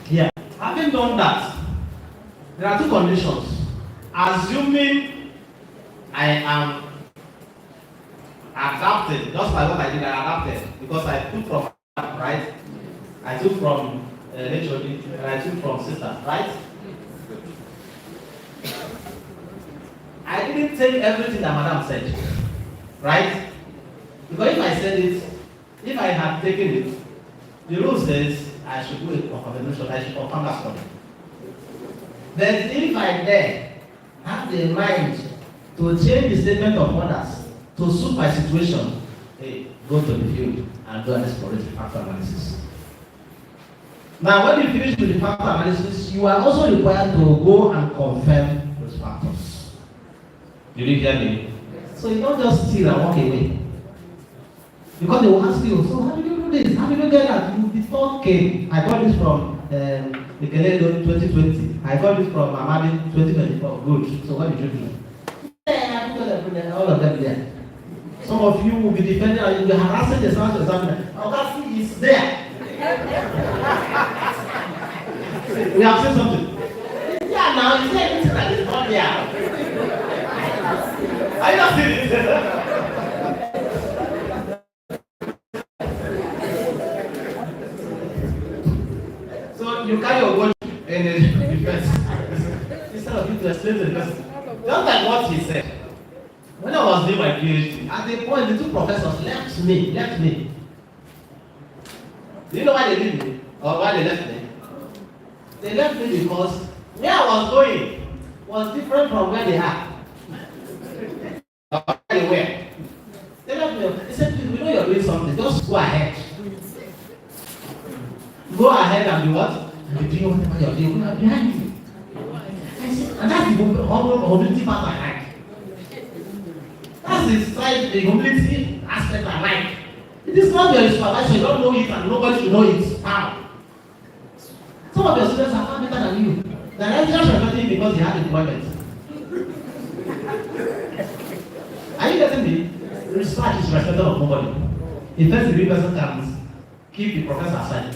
yeah, having done that, there are two conditions. Assuming I am adapted, just like what I did, I adapted because I took from right, I took from HOD and I took from sister, right? I didn't take everything that Madam said, right? Because if I said it, if I had taken it, the rule says I should do a confirmation, I should confirm that study. But if I dare have the mind to change the statement of others to suit my situation, hey, go to the field and do an exploratory factor analysis. Now, when you finish with the factor analysis, you are also required to go and confirm those factors. Did you hear me? So you don't just steal and walk away. Because they will ask you, so how did you do this? How did you get that? You be thought came. I got this from the Kelele 2020. I got this from Amadi 2024. Good. So what did you do? All of them there. Some of you will be defending and you'll be harassing the science examiner. Oh, that thing is there. We have said something. Yeah, now you say anything that is not there. Are you not seeing it? So you carry your gun in the defense instead of you to explain to the person. Just like what he said. When I was doing my PhD, at the point the two professors left me. Do you know why they left me? Or why they left me? They left me because where I was going was different from where they are. Where they were. They left me. They said, we know you're doing something, just go ahead. Go ahead and do what? And be doing whatever you're doing. We are behind you. And that's the humility part I like. That's the side, the humility aspect I like. It is not your supervisor, you don't know it and nobody should know it. How? Some of your students are far better than you. The lecturers are nothing because they have employment. Are you getting me? Research is respected of nobody. The first degree person can keep the professor aside.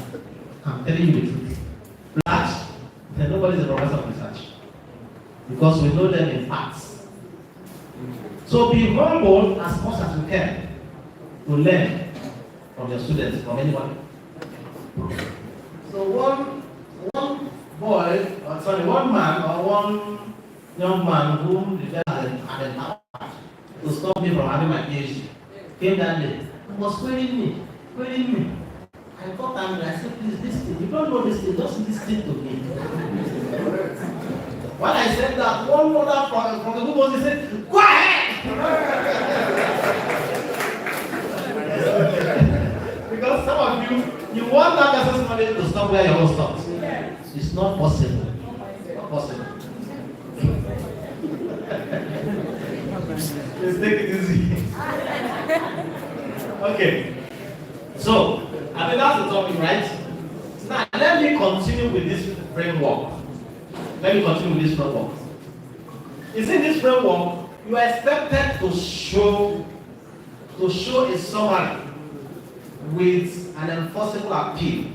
I'm telling you the truth. Research, then nobody is a professor of research. Because we know them in facts. So be humble as much as you can to learn from your students, from anyone. So one man or one young man whom the had empowered to stop me from having my PhD came that day and was querying me. I got angry. I said, please listen. You don't know this thing, just listen to me. When I said that, one mother from the woman said, go ahead! Because some of you want that person's money to stop where your own stops. It's not possible. Not possible. Let's take it easy. Okay. So, I think that's the topic, right? Now, let me continue with this framework. Let me continue with this framework. You see, this framework, you are expected to show a summary with an enforceable appeal.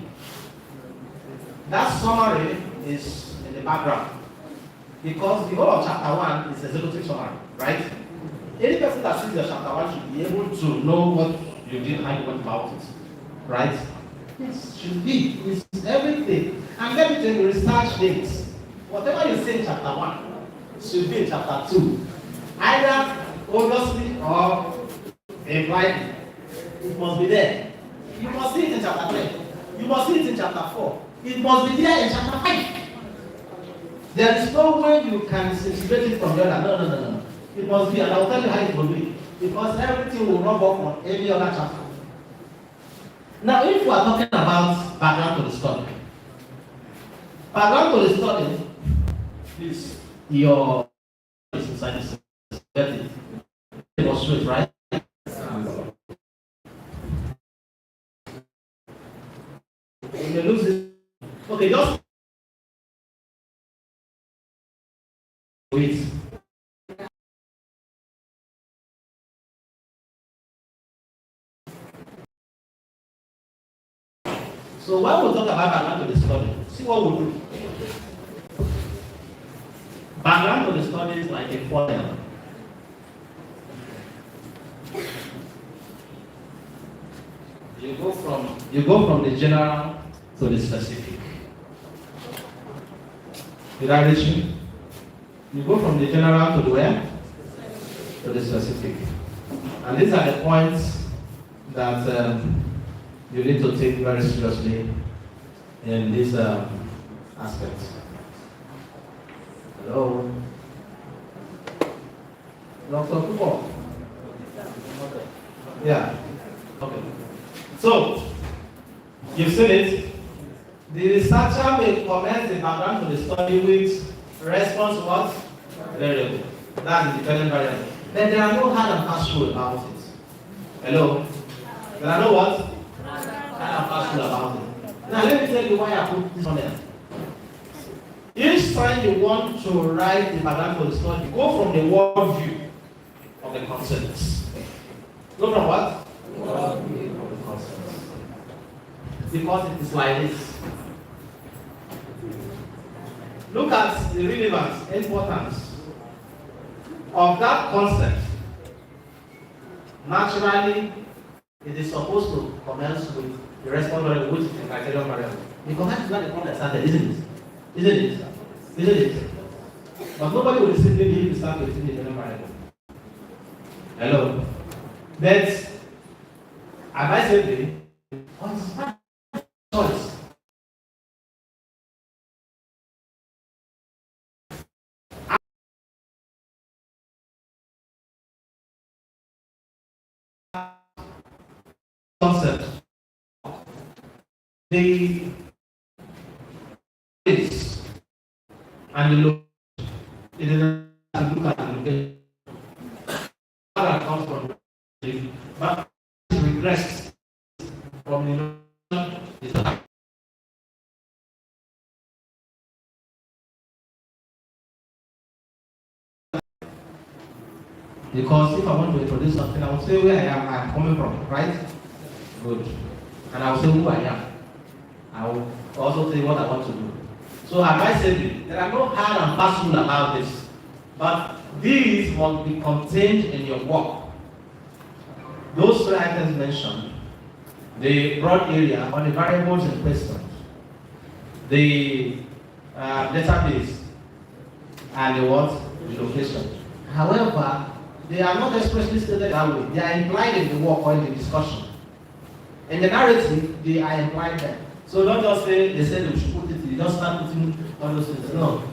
That summary is in the background. Because the whole of chapter 1 is executive summary, right? Any person that sees your chapter 1 should be able to know what you did, how you went about it, right? Yes, should be. It's everything. And let me tell you, research things. Whatever you say in chapter 1 should be in chapter 2. Either obviously or implied. It must be there. You must see it in chapter 3. You must see it in chapter 4. It must be there in chapter 5. There is no way you can separate it from the other. No. It must be, and I'll tell you how it will be. Because everything will rub off on every other chapter. Now, if we are talking about background to the study, background to the study is your inside this. Get it? Demonstrate, right? You lose it. Okay, just wait. So when we talk about background to the study, see what we do. Background to the study is like a funnel. You go from the general to the specific. Did I reach you? You go from the general to the where? To the specific. And these are the points that you need to take very seriously in this aspect. Hello? Dr. Kupo? Okay. Yeah. Okay. So, you've seen it. The researcher may comment the background to the study with response what? Variable. That's the dependent variable. Then there are no hard and fast rule about it. Hello? There are no what? Hard and fast rule about it. Now let me tell you why I put this on there. Each time you want to write the background to the study, go from the world view of the concepts. Go from what? World view of the concepts. Because it is like this. Look at the relevance, importance of that concept. Naturally, it is supposed to commence with the response variable, which is the criterion variable. Because that is where the problem started, isn't it? Isn't it? But nobody will simply be able to start with the criterion variable. Hello? But, am I simply, what's my choice? Concept. The is and the look. It is a look at the location. That comes from the but regress from the location. Because if I want to introduce something, I will say where I am coming from, right? Good. And I will say who I am. I will also say what I want to do. So I might say there are no hard and fast rule about this. But these must be contained in your work. Those three items mentioned, the broad area or the variables in question, the database, and the what? The location. However, they are not expressly stated that way. They are implied in the work or in the discussion. In the narrative, they are implied there. So don't just say they said we should put it, you just start putting all those things. No.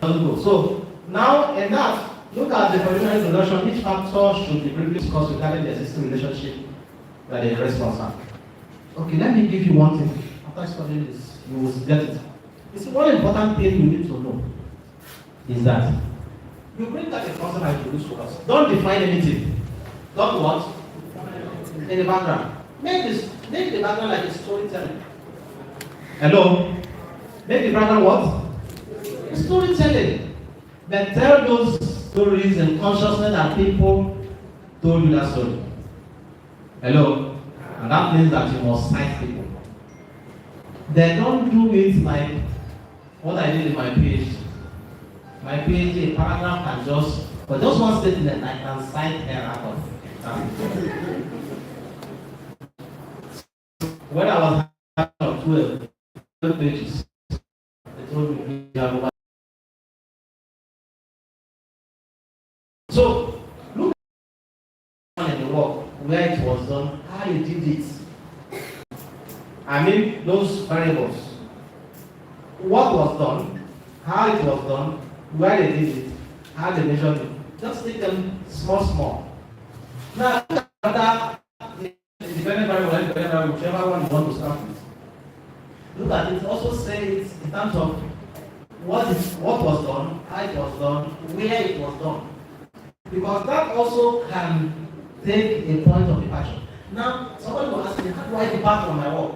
Doesn't go. So now in that, look at the preliminary introduction. Each factor should be briefly discussed regarding the existing relationship that the response have. Okay, let me give you one thing. After studying this, you will get it. It's one important thing you need to know is that you bring that a concept I introduce to us. Don't define anything. Don't what? In the background. Make the background like a storytelling. Hello? Make the background what? Storytelling. Then tell those stories in consciousness that people told you that story. Hello? And that means that you must cite people. Then don't do it like what I did in my PhD. My PhD, a paragraph can just, but just one statement, I can cite her out of. When I was having 12 pages, they told me, so, look at the work, where it was done, how you did it. I mean, those variables. What was done, how it was done, where they did it, how they measured it. Just take them small. Now, after independent variable, whichever one you want to start with. Look at it, also say it in terms of what was done, how it was done, where it was done. Because that also can take a point of departure. Now, somebody will ask me, how do I depart from my work?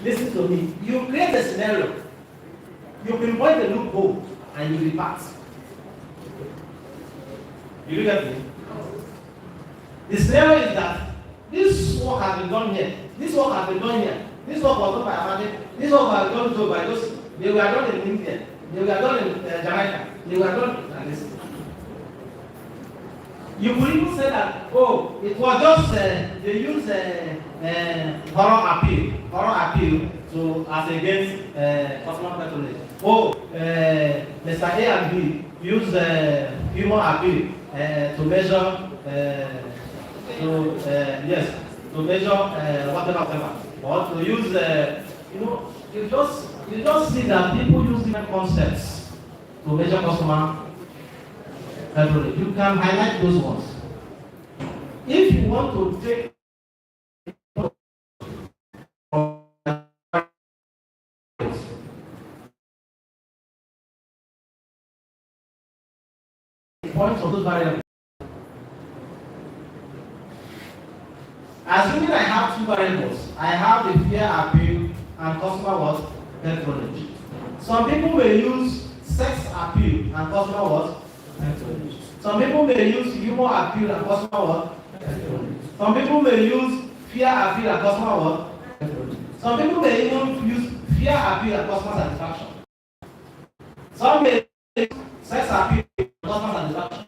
Listen to me. You create a scenario. You pinpoint a loophole and you depart. You look at me. The scenario is that this work has been done here. This work has been done here. This work was done by Amadi. This work was done by those. They were done in India. They were done in Jamaica. They were done in this. You could even say that, oh, it was just, they use horror appeal to as against customer patronage. Oh, Mr. A and B use human appeal to measure, to measure whatever. Or to use, you just see that people use different concepts to measure customer patronage. You can highlight those ones. If you want to take points of those variables. Assuming I have two variables, I have the fear appeal and customer what? Patronage. Some people may use sex appeal and customer what? Patronage. Some people may use humor appeal and customer what? Patronage. Some people may use fear appeal and customer what? Patronage. Some people may even use fear appeal and customer satisfaction. Some may use sex appeal and customer satisfaction.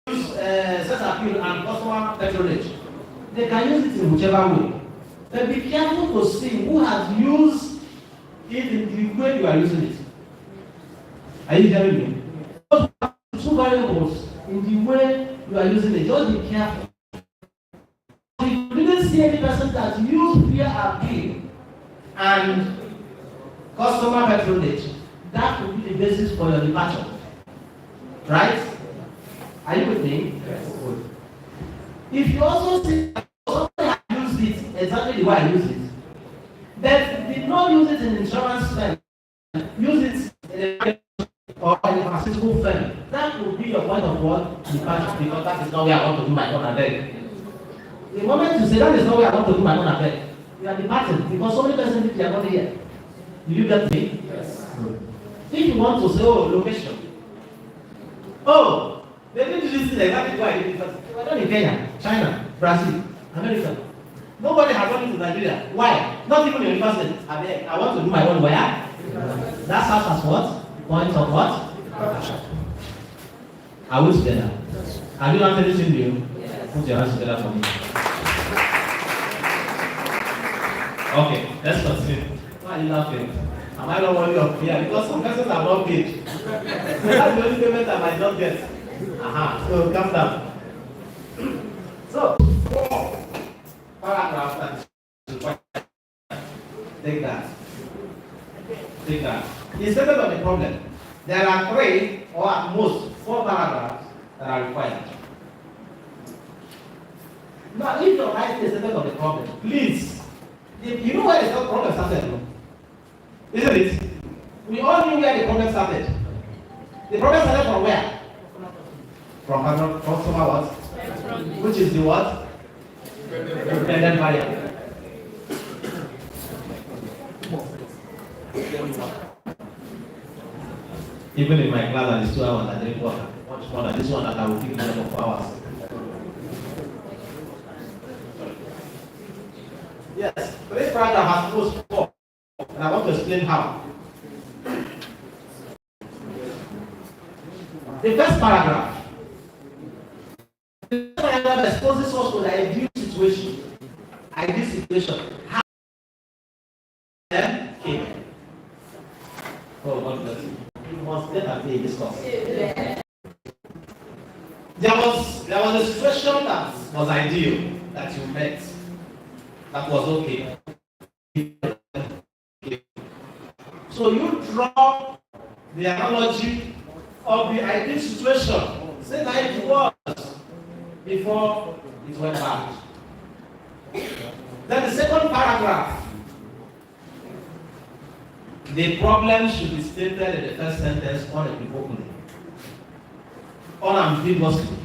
Use sex appeal and customer patronage. They can use it in whichever way. But be careful to see who has used it in the way you are using it. Are you hearing me? Two variables in the way you are using it. Just be careful. If you didn't see any person that used fear appeal and customer patronage, that will be the basis for your departure. Right? Are you with me? Yes. If you also see somebody has used it exactly the way I use it, but did not use it in insurance firm, use it in a or in a pharmaceutical firm, that will be your point of what departure, because that is not where I want to do my own abeg. The moment you say that is not where I want to do my own abeg, you are departing because so many persons think you are not here. Do you get me? Yes. If you want to say, oh, location. Oh, they didn't do this thing exactly why I did it because they were done in Kenya, China, Brazil, America. Nobody has done it in Nigeria. Why? Not even the university. I want to do my own where? That serves as what? Point of what? Are we together? Have you learned anything new? Yes. Put your hands together for me. Okay, let's continue. Why are you laughing? Am I not worthy of here? Because some persons are not paid. So that's the only payment I might not get. So calm down. So, the statement of the problem. There are 3 or at most 4 paragraphs that are required. Now, if you write the statement of the problem, please, you know where the problem started, no? Isn't it? We all knew where the problem started. The problem started from where? From customer what? Which is the what? Dependent variable. Even in my class, at 2 hours, I drink water. Much more than this one that I will take in 4 hours. Yes, today's paragraph has close 4, and I want to explain how. The first paragraph exposes us to the ideal situation. Ideal situation. How them came. Oh, God bless you. You must get a day discuss. There was a situation that was ideal that you met. That was okay. So you draw the analogy of the ideal situation. Say that it was before it went bad. Then the second paragraph. The problem should be stated in the first sentence unequivocally, unambiguously.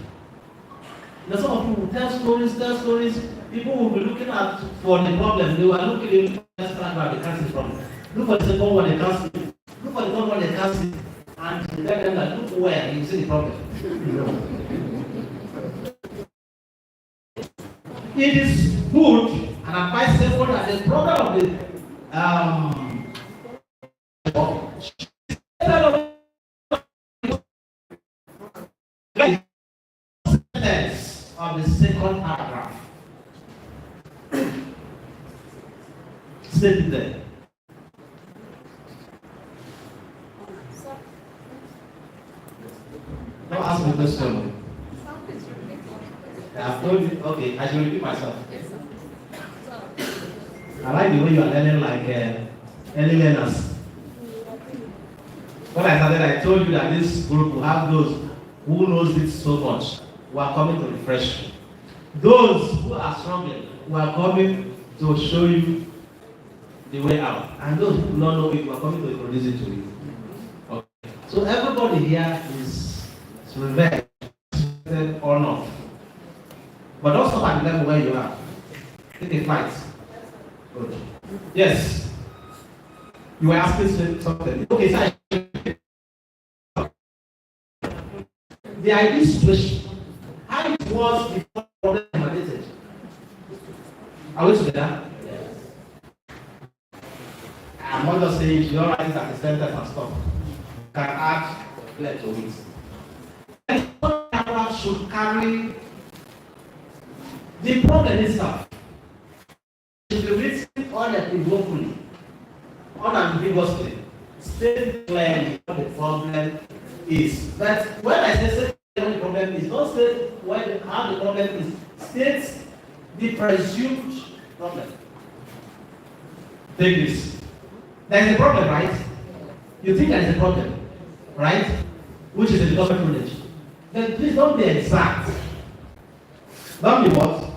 Now some of you will tell stories. People will be looking at for the problem. They were looking in the first paragraph, they can't see the problem. Look for the second one, they can't see. Look for the third one, they can't see. And they tell them that look where you see the problem. It is good and advisable that the problem of the sentence of the second paragraph. State it there. Don't ask me a question. I've told you, okay, I should repeat myself. I like the way you are learning like early learners. When I started, I told you that this group will have those who knows it so much, who are coming to refresh you. Those who are struggling, who are coming to show you the way out. And those who do not know it, who are coming to introduce it to you. Okay. So everybody here is revenge or not. But don't stop at the level where you are. Take a fight. Good. Yes. You were asking something. Okay, so the ideal situation, how it was before the problem emanated. Are we together? Yes. I'm not just saying you don't write it as a sentence and stuff. You can add let to it. And one paragraph should carry the problem itself. It should be written unequivocally, unambiguously, state clearly what the problem is. But when I say what the problem is, don't say how the problem is. State the presumed problem. Take this. There is a problem, right? You think there is a problem, right? Which is the government knowledge. Then please don't be exact. Don't be what?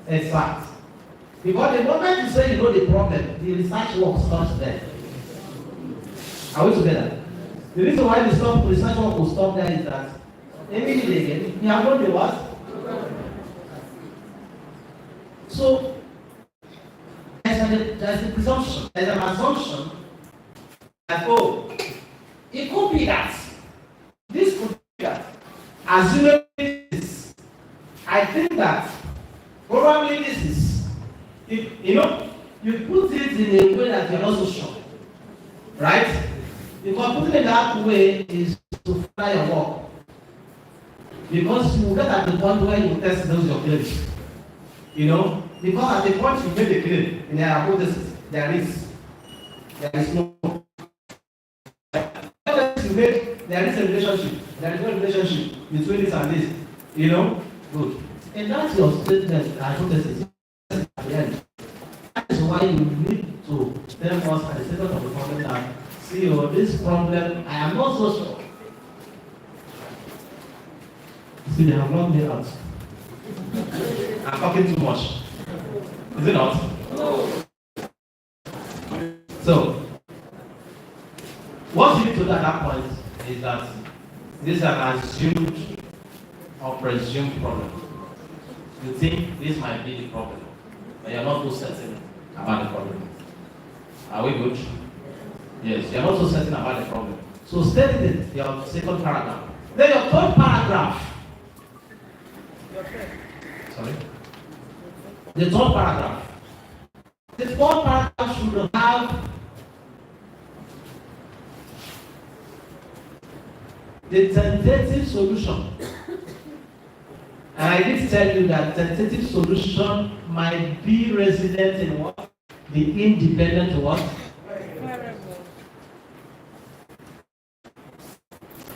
Exact. Because the moment you say you know the problem, the research work stops there. Are we together? The reason why the research work will stop there is that immediately again, you have known the what? So there's a presumption, there's an assumption that it could be that. This could be that. Assuming this, I think that probably this is, you put it in a way that you're not so sure, right? Because putting it that way is to fly your work. Because you get at the point where you test those your claims. Because at the point you made the claim in their hypothesis, there is no. There is a relationship. There is no relationship between this and this. Good. And that's your statement, hypothesis. At the end. That is why you need to tell us at the center of the problem that See, oh, this problem, I am not so sure. See, they have not made out. I'm talking too much. Is it not? So, what you need to do at that point is that this is an assumed or presumed problem. You think this might be the problem, but you're not too certain about the problem. Are we good? Yes, you're not so certain about the problem. So state it, your second paragraph. Then your third paragraph. Sorry? The third paragraph. The third paragraph should have the tentative solution. And I did tell you that tentative solution might be resident in what? The independent what?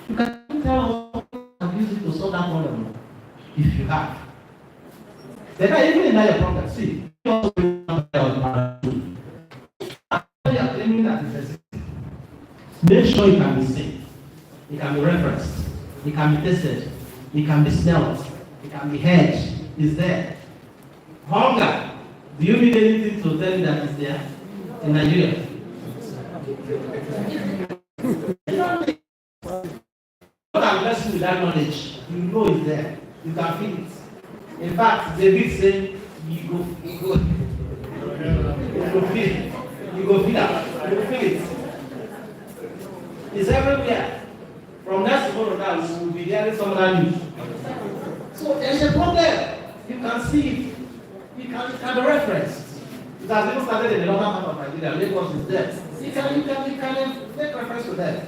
You can tell and use it to solve that problem if you have. Then even in that your problem, see, you are claiming that it's existing. Make sure it can be seen, it can be referenced, it can be tested, it can be smelled, it can be heard, it's there. Hunger, do you need anything to tell you that it's there in Nigeria? God has blessed you with that knowledge. You know it's there. You can feel it. In fact, David said, you go feel it. You go feel that. You feel it. It's everywhere. From next to now, you will be hearing some other news. So there's a problem. You can see it. You can be referenced. It has even started in the northern part of Nigeria. Lagos is there. You can make reference to that.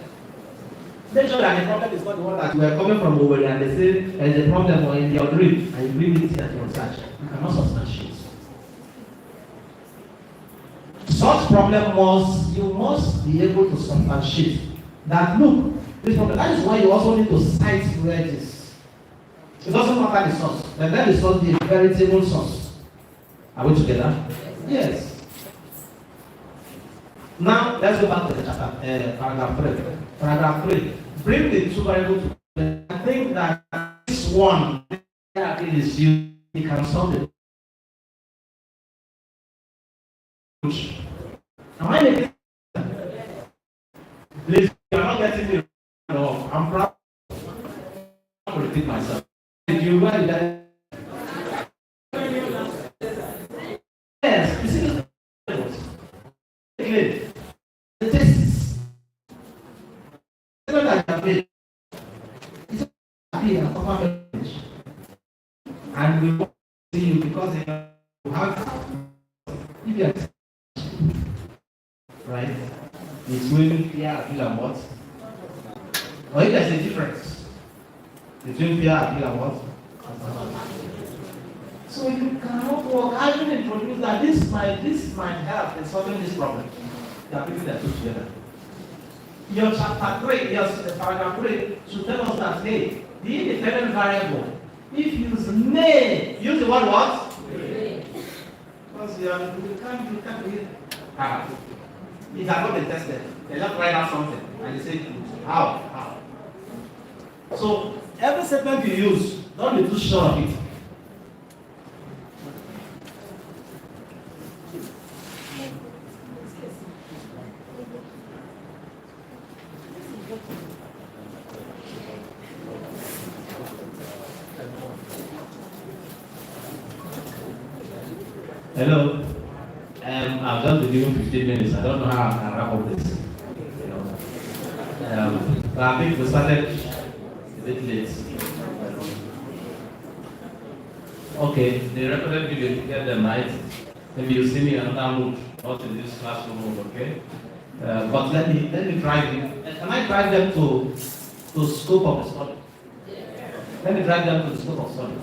Make sure that the problem is not the one that you are coming from over and they say there is a problem or in your dream and you bring it here to research. You cannot substantiate. Such problem you must be able to substantiate that look, this problem. That is why you also need to cite where it is. It doesn't matter the source, but let the source be a veritable source. Are we together? Yes. Now let's go back to the chapter, paragraph 3. Paragraph 3. Bring the two variables together. I think that this one is you can solve it. Am I making sense? Please, you are not getting me wrong. I'm proud. I'm going to repeat myself. Did you write that? Yes, you see the tests. And we want to see you because you have if right? Between fear, appeal, and what? Or if there's a difference between fear, appeal, and what? So you cannot work. I will introduce that this might help in solving this problem. You are putting the two together. Your chapter 3, your paragraph 3 should tell us that hey, the independent variable, if you use the word what? Because you can't read. It has not been tested. They just write out something and they say how. So every statement you use, don't be too sure of it. Hello. I've just been given 15 minutes. I don't know how I can wrap up this. But I think we started a bit late. Okay, the recorded video, you get them right. Maybe you see me in another mood, not in this classroom mode, okay? But let me drive you. Can I drive them to scope of the study? Let me drive them to the scope of study.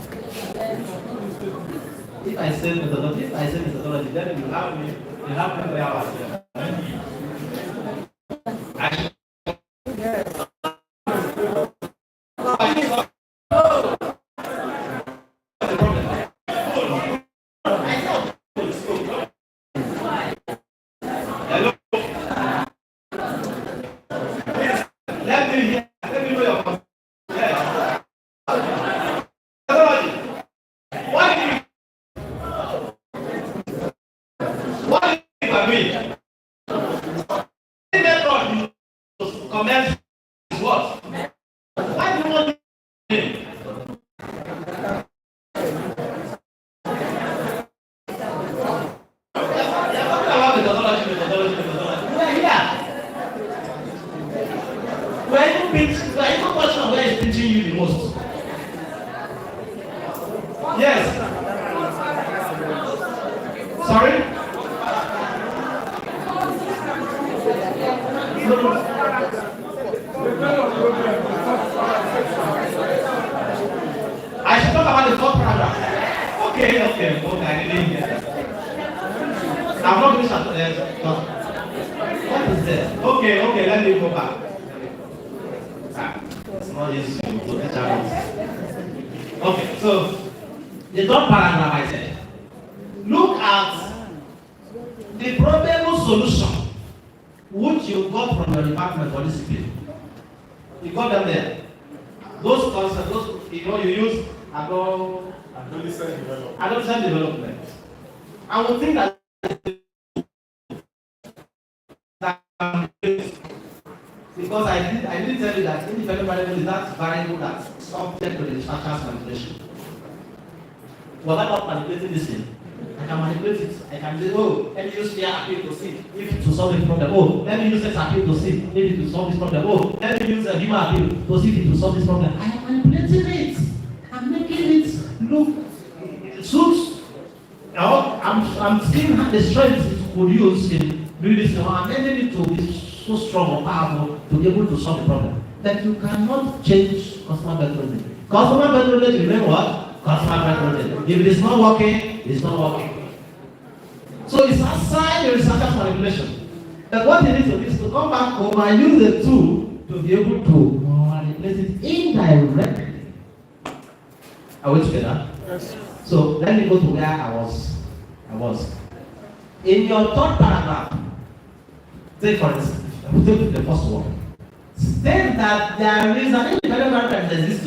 If I say methodology, then you have me 3 hours here. We're here. We're even questioning where is pinching you the most. Yes. Sorry? I should talk about the fourth paragraph. Okay, I didn't hear. I'm not going to what is this? Okay, let me go back. It's not easy to go to channels. Okay, so the third paragraph I said, look at the probable solution which you got from your department for discipline. You got them there. Those concepts, you use adolescent development. I would think that because I didn't tell you that independent variable is that variable that's subject to the instructions manipulation. Was I not manipulating this thing? I can manipulate it. I can say, oh, let me use fear appeal to see if it will solve this problem. Oh, let me use sex appeal to see if it will solve this problem. Oh, let me use human appeal to see if it will solve this problem. I am manipulating it. I'm making it look suits. I'm seeing the strength it could use in doing this. I'm making it to be so strong or powerful to be able to solve the problem. That you cannot change customer behavior. Customer behavior, you know what? Customer behavior. If it is not working, it's not working. So it's outside the researcher's manipulation. But what you need to do is to come back home and use the tool to be able to manipulate it indirectly. Are we together? Yes. So let me go to where I was. In your third paragraph, take for instance, take the first one. State that there is an independent variable that exists,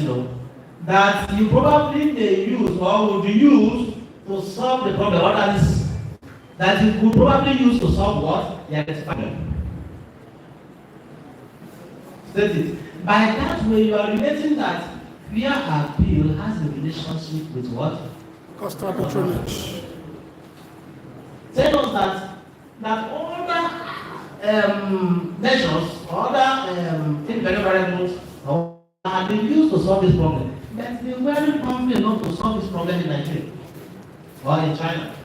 that you probably may use or would use to solve the problem, or that you could probably use to solve what? The identified problem. State it. By that way, you are relating that fear appeal has a relationship with what? Customer patronage. Tell us that other measures, other independent variables have been used to solve this problem. But they weren't confident enough to solve this problem in Nigeria or in China.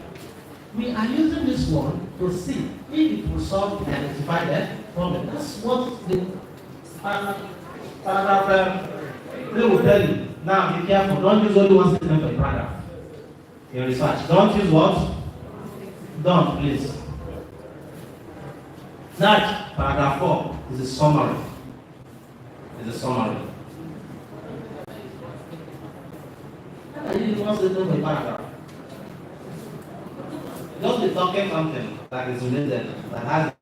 We are using this one to see if it will solve the identified problem. That's what the paragraph they will tell you. Now be careful, don't use only one statement per paragraph. In research. Don't use what? Don't, please. That paragraph 4 is a summary. It's a summary. I use one statement per paragraph. Just be talking something that is related, that has.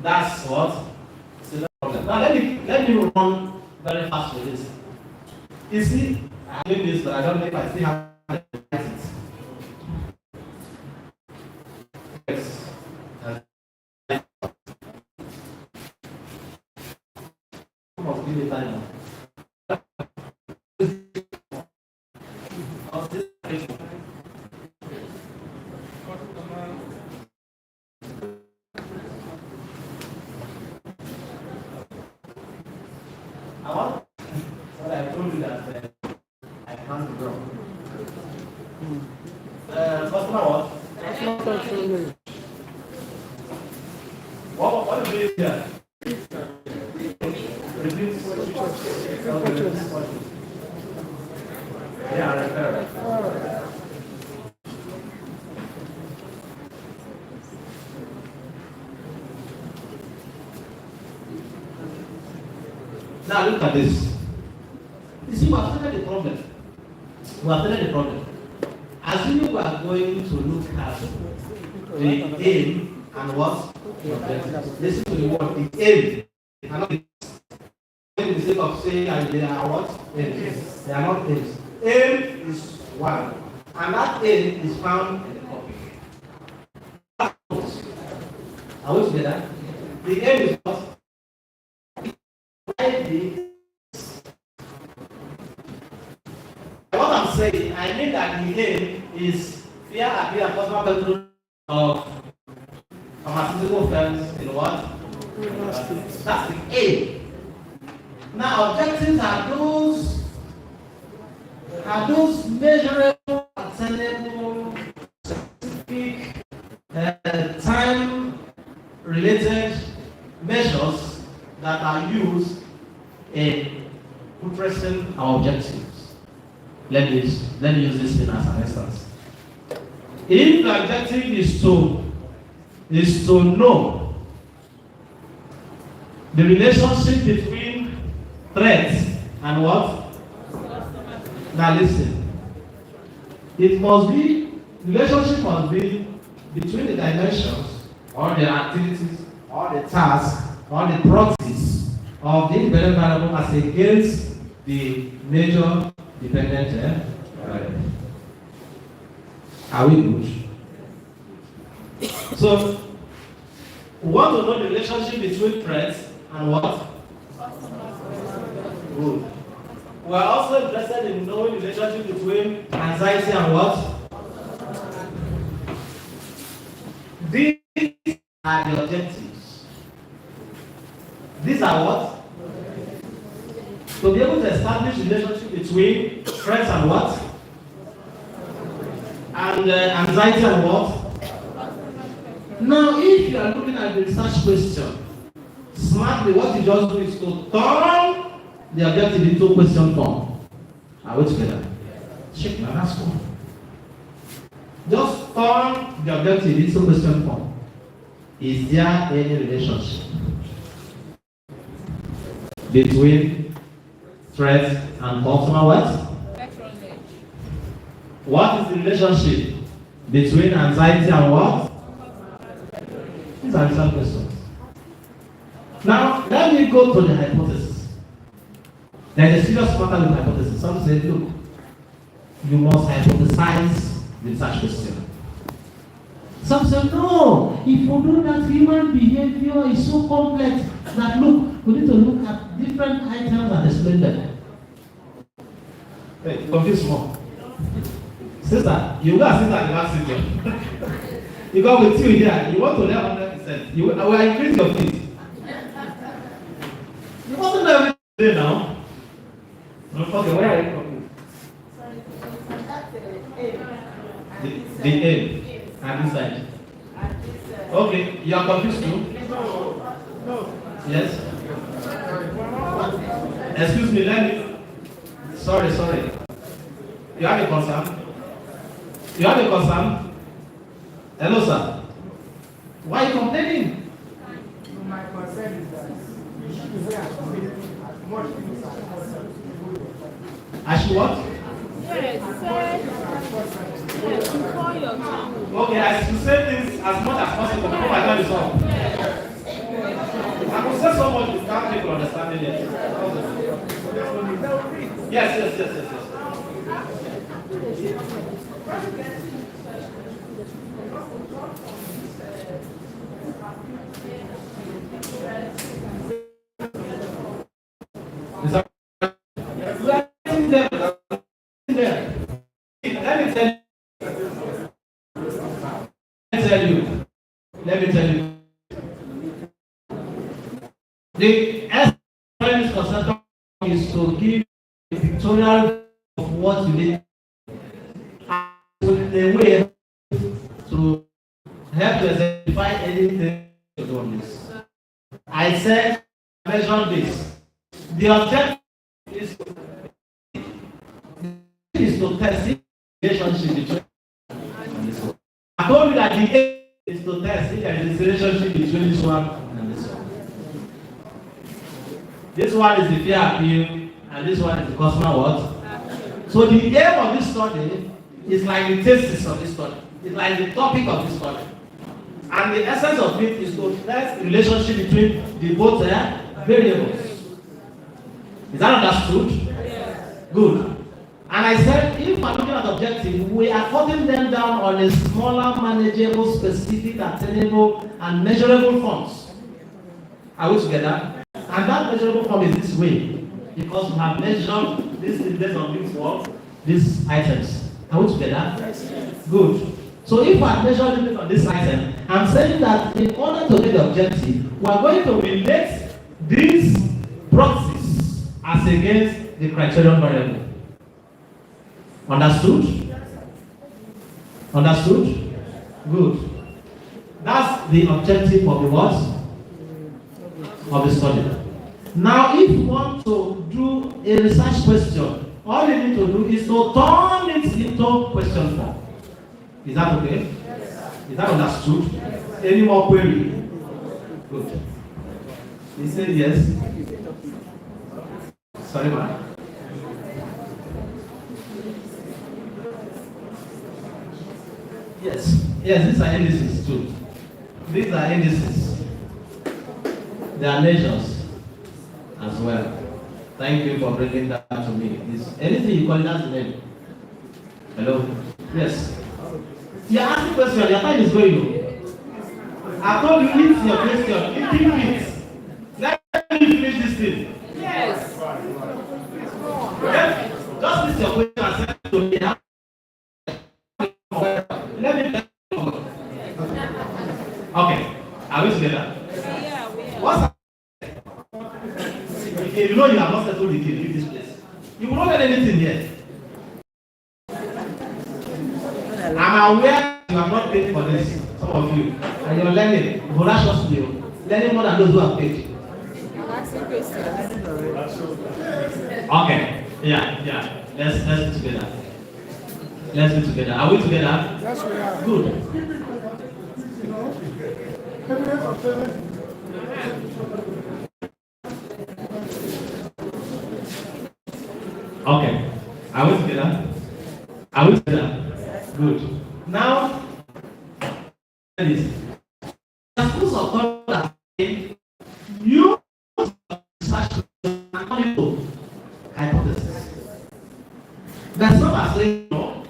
That's what? It's a problem. Now let me run very fast with this. You see, I'm doing this, but I don't know if I still have it. Yes. Must give me time now. I told you that I can't grow. Customer what? What is this here? Yeah, right there. Now look at this. You see, we have started the problem. Assuming we are going to look at the aim and what? Listen to the word, the aim. And not the sake of saying they are what? Aims. They are not aims. Aim is one. And that aim is found in the topic. Are we together? The aim is what? What I'm saying, I mean that the aim is Fear appear customer control of pharmaceutical firms in what? That's the aim. Now, objectives are those measurable, attainable, specific, time-related measures that are used in addressing our objectives. Let me use this thing as an instance. If the objective is to know the relationship between threats and what? Now listen. Relationship must be between the dimensions or the activities or the tasks or the properties of the independent variable as against the major dependent variable. Are we good? So, we want to know the relationship between threats and what? Good. We are also interested in knowing the relationship between anxiety and what? These are the objectives. These are what? To be able to establish the relationship between threats and what? And anxiety and what? Now, if you are looking at the research question, smartly, what you just do is to turn the objective into question form. Are we together? Check now, that's one. Just turn the objective into question form. Is there any relationship between threats and customer what? What is the relationship between anxiety and what? These are research questions. Now, let me go to the hypothesis. There is a serious matter with hypothesis. Some say, look, you must hypothesize the research question. Some say, no, if you do that, human behavior is so complex that, look, we need to look at different items and explain them. Hey, confuse more. Sister, you go and sit at the last sitting. You go with you here, you want to learn 100%. I will increase your fees. You want to learn everything now? Okay, where are you from? The aim. And this side. Okay, you are confused too? Yes? Excuse me, let me. Sorry. You have a concern? You have a concern? Hello, sir. Why are you complaining? My concern is that you should be as much things as possible. I should what? Yes, sir. Yes, before your time. Okay, I should say things as much as possible before my time is up. I could say so much you can't make understanding it. Yes. Is that Let me tell you. The essence concept is to give a pictorial of what you need and a way to help to identify anything to do on this. I said, measure this. The objective is to test the relationship between. I told you that the aim is to test if there is a relationship between this one and this one. This one is the fear appeal, and this one is the customer what? So the aim of this study is like the thesis of this study. It's like the topic of this study. And the essence of it is to test the relationship between the both variables. Is that understood? Yes. Good. And I said, if we're looking at objective, we are cutting them down on a smaller, manageable, specific, attainable, and measurable forms. Are we together? And that measurable form is this way, because we have measured this based on these items. Are we together? Yes. Good. So if I measure limit on this item, I'm saying that in order to get the objective, we are going to relate these proxies as against the criterion variable. Understood? Understood? Good. That's the objective of the what? Of the study. Now, if you want to do a research question, all you need to do is to turn it into question form. Is that okay? Is that understood? Any more query? Good. He said yes. Sorry, man. Yes. Yes, these are indices too. These are indices. They are measures as well. Thank you for bringing that to me. Is anything you call it as a name? Hello? Yes. You're asking question, your time is going. I told you it's your question. 15 minutes. Let me finish this thing. Yes. Yes. Just listen your question and send it to me. Let me. Okay. Are we together? Yeah, we are. What's okay, you know you have not settled the key, leave this place. You will not get anything here. I'm aware you have not paid for this, some of you, and you're learning voraciously, learning more than those who have paid. I'm asking questions. Okay, yeah. Let's be together. Let's be together. Are we together? Yes, we are. Good. Evidence of payment. Okay. Are we together? Are we together? Good. Now, this. The schools of thought are saying, you research according to hypothesis. That's not as saying, no.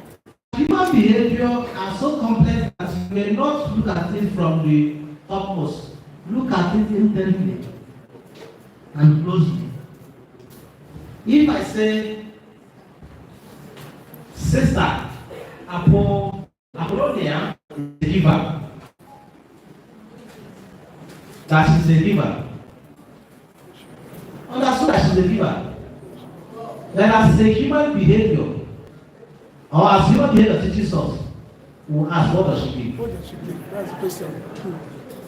Human behavior are so complex that you may not look at it from the topmost. Look at it intently and closely. If I say, Sister Apollonia is a giver. That she's a giver. Understood that she's a giver. Then as a human behavior, or as human behavior teaches us, we'll ask, what does she give? What does she give? That's the question.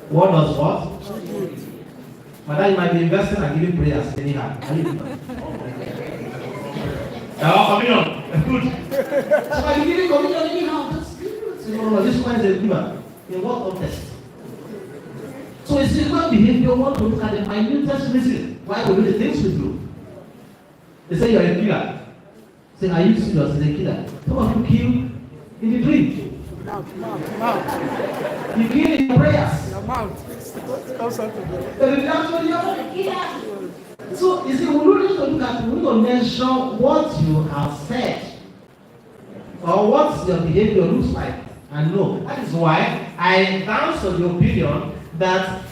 What does what? She gives. But you might be investing and giving prayers anyhow. Communion. Good. So are you giving communion anyhow? No, this one is a giver. In what context? So it's human behavior. Want to look at the minutest reason why we do the things we do. They say you're a killer. Say, are you serious? As a killer? Some of you kill in the dream. Mouth. You kill in prayers. Your mouth. What comes out of it? The reaction, you're not a killer. So, you see, we need to look at, we need to measure what you have said or what your behavior looks like and know. That is why I bounce on the opinion that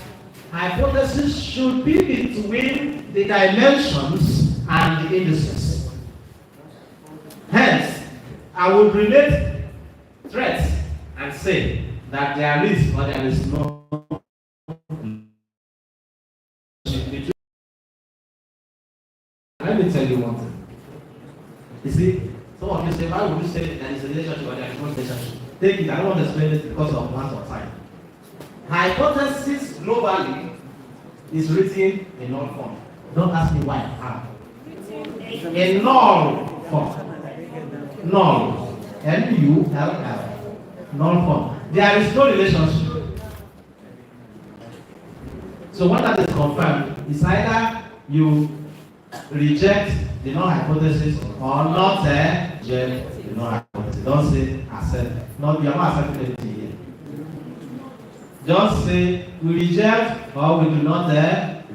hypothesis should be between the dimensions and the indices. Hence, I would relate threats and say that there is or there is no. Let me tell you one thing. You see, some of you say, why would you say there is a relationship or there is no relationship? Take it, I don't want to explain it because of lack of time. Hypothesis globally is written in null form. Don't ask me why. How? In null form. Null. N-U-L-L. Null form. There is no relationship. So when that is confirmed, it's either you reject the null hypothesis or not reject the null hypothesis. Don't say accept. Not, you are not accepting anything here. Just say we reject or we do not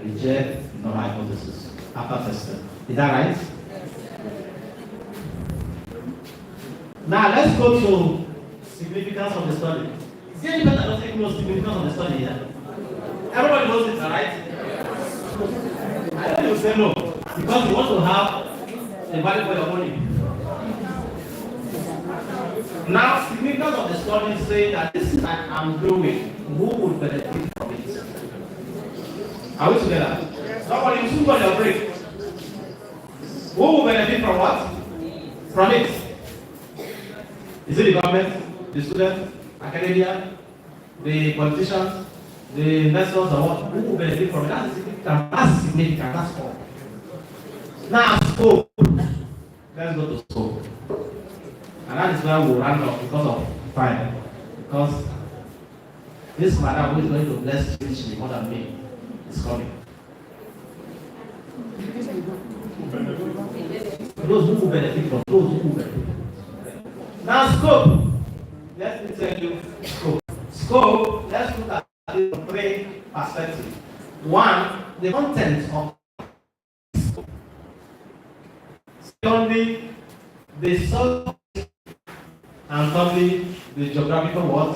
reject the null hypothesis after testing. Is that right? Now let's go to significance of the study. Is there anybody that doesn't know significance of the study here? Everybody knows it, right? I don't even say no. Because you want to have a value for your money. Now, significance of the study is saying that this is that I'm doing, who would benefit from it? Are we together? Somebody you soon on your break. Who will benefit from what? From it? Is it the government, the students, academia, the politicians, the investors, or what? Who will benefit from it? That's significant. That's significant. That's all. Now, scope. Let's go to scope. And that is where we'll round up because of time. Because this madam who is going to bless richly more than me is coming. Those who will benefit from those who will benefit. Now, scope. Let me tell you scope. Scope, let's look at it from three perspectives. One, the content of scope. Secondly, the subject. And thirdly, the geographical what?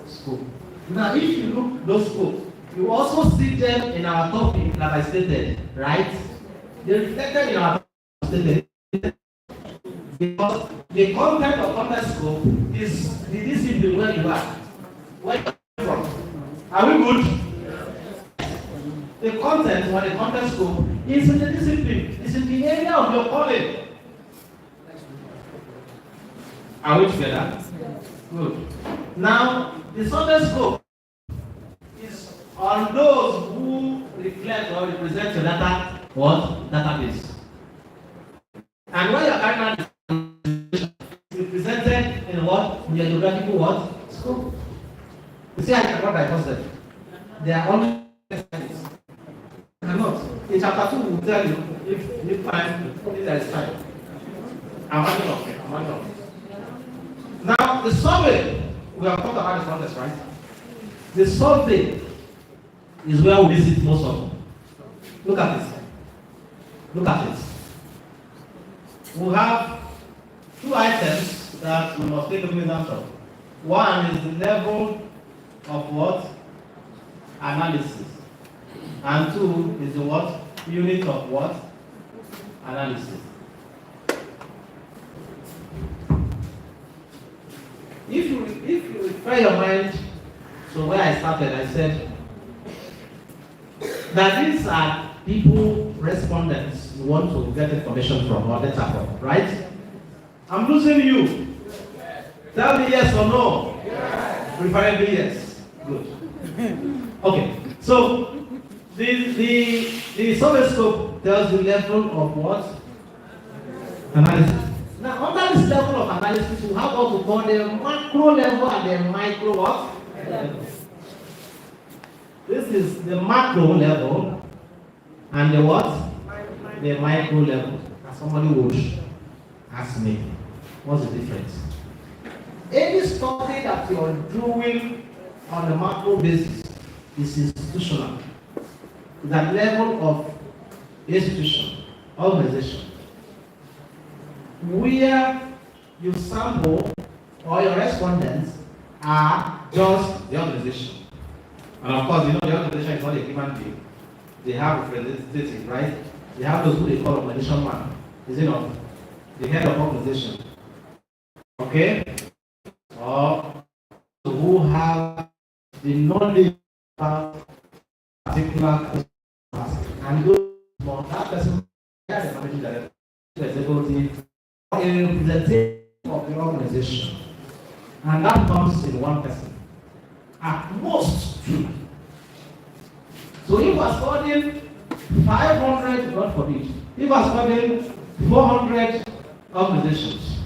Scope. Now, if you look at those scopes, you also see them in our topic that I stated, right? They're reflected in our topic because the content of content scope is the discipline where you are. Where you are from. Are we good? The content or the content scope is in the discipline. It's in the area of your calling. Are we together? Good. Now, the Sunday scope is on those who reflect or represent your data, what? Database. And when you are carrying out this, represented in what? In your geographical what? Scope. You see, I cannot divorce them. They are only cannot. In chapter 2, we will tell you if time, if there is time. I'm running off. I'm running off. Now, the survey, we have talked about this contest, right? The survey is where we visit most of them. Look at this. Look at it. We have two items that we must take a minute of. One is the level of what? Analysis. And two is the what? Unit of what? Analysis. If you refer your mind to where I started, I said that these are people, respondents who want to get information from or data from, right? I'm losing you. Tell me yes or no. Yes. Preferably yes. Good. Okay. So the survey scope tells the level of what? Analysis. Now, under this level of analysis, we have what we call the macro level and the micro what? Level. This is the macro level and the what? The micro level. As somebody would ask me, what's the difference? Any study that you are doing on a macro basis is institutional. It's at level of institution, organization. Where you sample or your respondents are just the organization. And of course, you know the organization is not a human being. They have representatives, right? They have those who they call organization man. Is it not? The head of organization. Okay? Or who have the knowledge of particular task. And those that person has the managing director, the executive, a representative of the organization, and that comes in one person, at most two. So if we are studying 500, God forbid, if we are studying 400 organizations,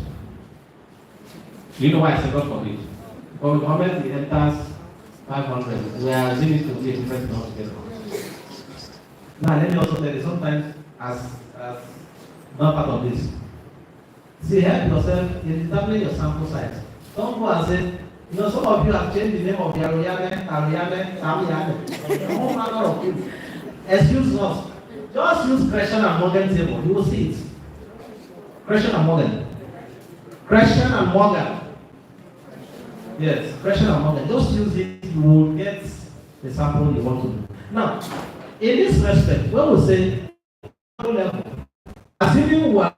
you know why I say God forbid? But with government it enters 500, we are assuming to be a different thing altogether. Now let me also tell you, sometimes as not part of this, see, help yourself in determining your sample size. Don't go and say, you know, some of you have changed the name of Yaroyame, Ariame, Tamiyame, all manner of things. Excuse us. Just use Gresham and Morgan table. You will see it. Gresham and Morgan. Gresham and Morgan. Yes, Gresham and Morgan. Just use it. You will get the sample you want to do. Now, in this respect, when we say level, assuming we are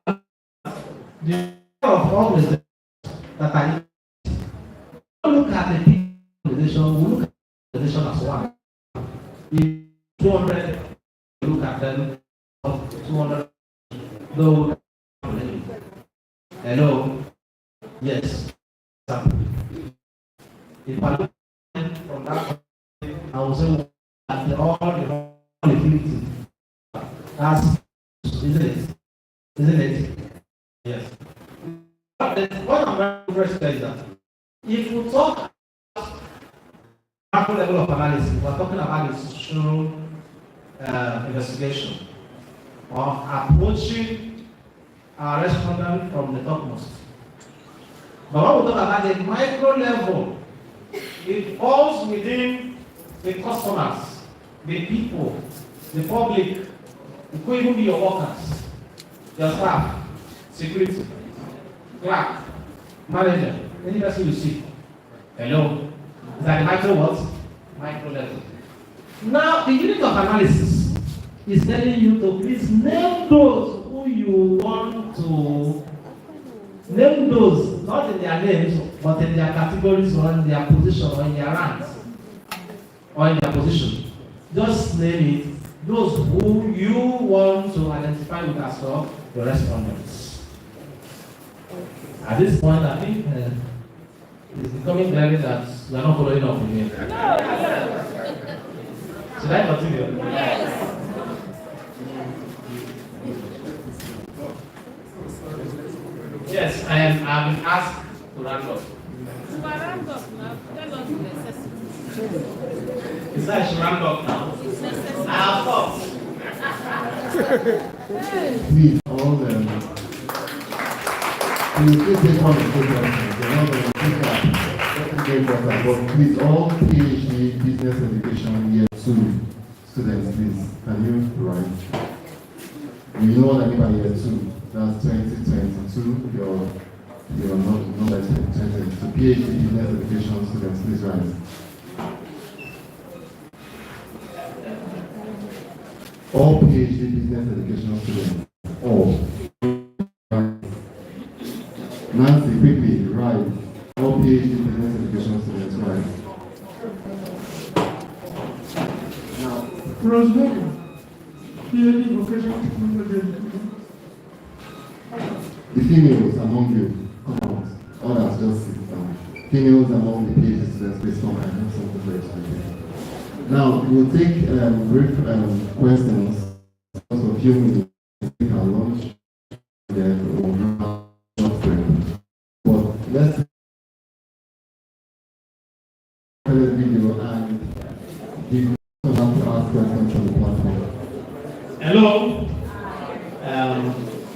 the of organizations that are look at the organization, we look at the organization as one. If 200, look at them, 200, no. Hello? Yes. If I look from that, I will say at all the 50. That's, isn't it? Isn't it? Yes. What I'm very interested is that if we talk macro level of analysis, we're talking about institutional investigation or approaching our respondent from the topmost. But when we talk about the micro level, it falls within the customers, the people, the public, it could even be your workers, your staff, security, clerk, manager, any person you see. Hello? Is that the micro what? Micro level. Now, the unit of analysis is telling you to please name those who you want to name those, not in their names, but in their categories or in their position or in their ranks or in their position. Just name it. Those who you want to identify with as well, your respondents. At this point, I think it's becoming clear that we are not following up with me. Should I continue? Yes. Yes, I've been asked to round up. To round up now, tell us the necessity. Is that I should round up now? It's necessary. I have thought. Please, all them. Please take one of the questions. They're not going to pick up. But please, all PhD business education year 2 students, please, can you write? You know what I mean by year 2? That's 2022. You're not like 2022. So PhD business education students, please write. All PhD business education students. All. Nancy, quickly, right. All PhD business education students, right. Now, Rosemary, PhD vocational technology education. the females among you, come on. Others just sit down. Females among the PhD students, please come. I have something very exciting. Now, we'll take brief questions for a few minutes. Take our lunch, then we'll have a short break. But let's play the video and you have to ask questions from the platform. Hello?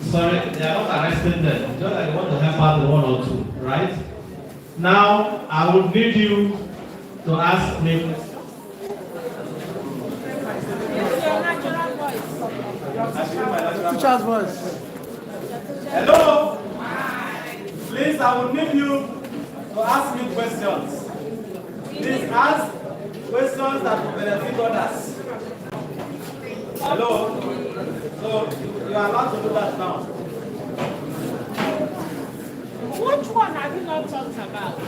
Sorry, they are not arresting them. Just I want to help out the one or two, right? Now, I will need you to ask me. Your natural voice. Teacher's voice. Hello? Please, I will need you to ask me questions. Please ask questions that will benefit others. Hello? So, you are allowed to do that now. Which one have you not talked about?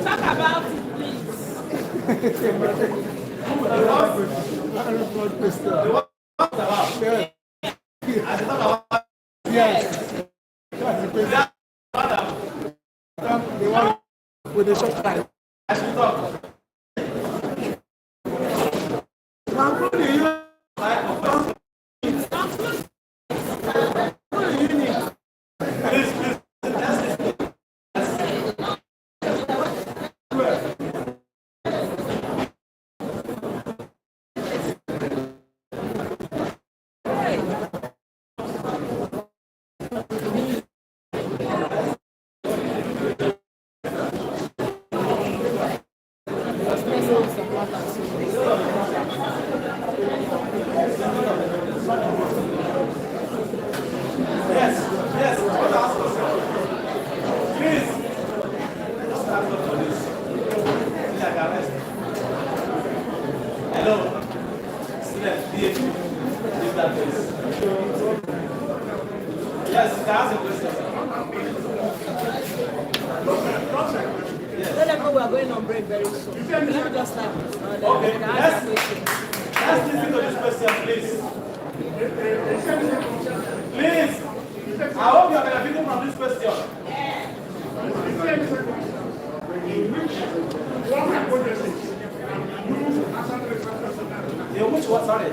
Talk about it, please. Yes. The one with the short time. I should talk. Please, please. on break very soon. Let me just start. Okay, let's listen to this question, please. Please, I hope you are benefiting from this question. In which one, sorry?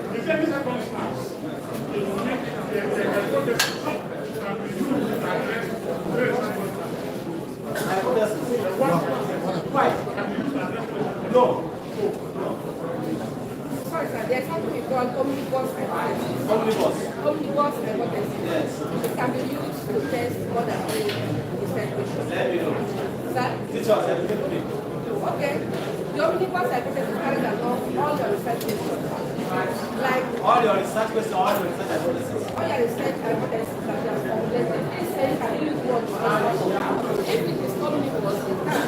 Why? No. Sorry, sir. There's something we call omnibus hypothesis. Omnibus. Omnibus hypothesis. Yes. It can be used to test more than three different questions. Let me know. Sir? Teach us everything. Okay. The omnibus hypothesis carries along all your research questions. Like All your research questions, all your research hypothesis. all your research hypothesis that you have formulated. Please say can you use what? If it is omnibus, you can.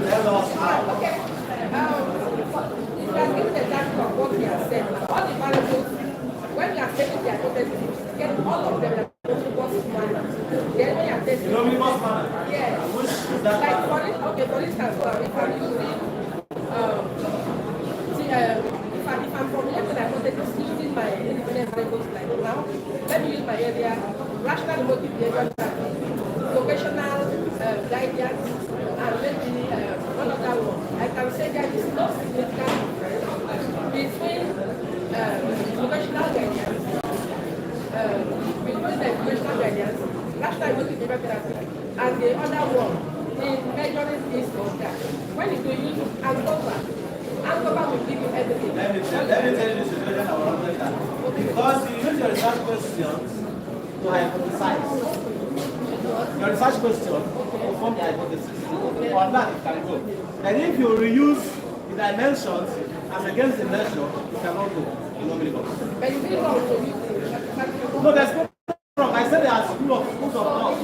Let us how. Okay. If you are given the example of what we have said, all the variables, when you are taking the hypothesis, you get all of them like omnibus manner. Then when you are testing, In omnibus manner. yes. Which is that Like manner? for instance, if I'm using, if I'm formulating a hypothesis using my independent variables like now, let me use my area, rational emotive behavior tracking, vocational guidance, and maybe one other one. I can say there is no significant difference between vocational guidance, rational emotive behavior therapy, and the other one in measuring this or that. When you use Angoba will give you everything. Let me tell you the situation around that. Because you use your research questions to hypothesize. Your research question will form the hypothesis. On that it can go. And if you reuse the dimensions as against the measure, you cannot go in omnibus. But you really want to use it. No, there's no wrong. I said there are schools of thought.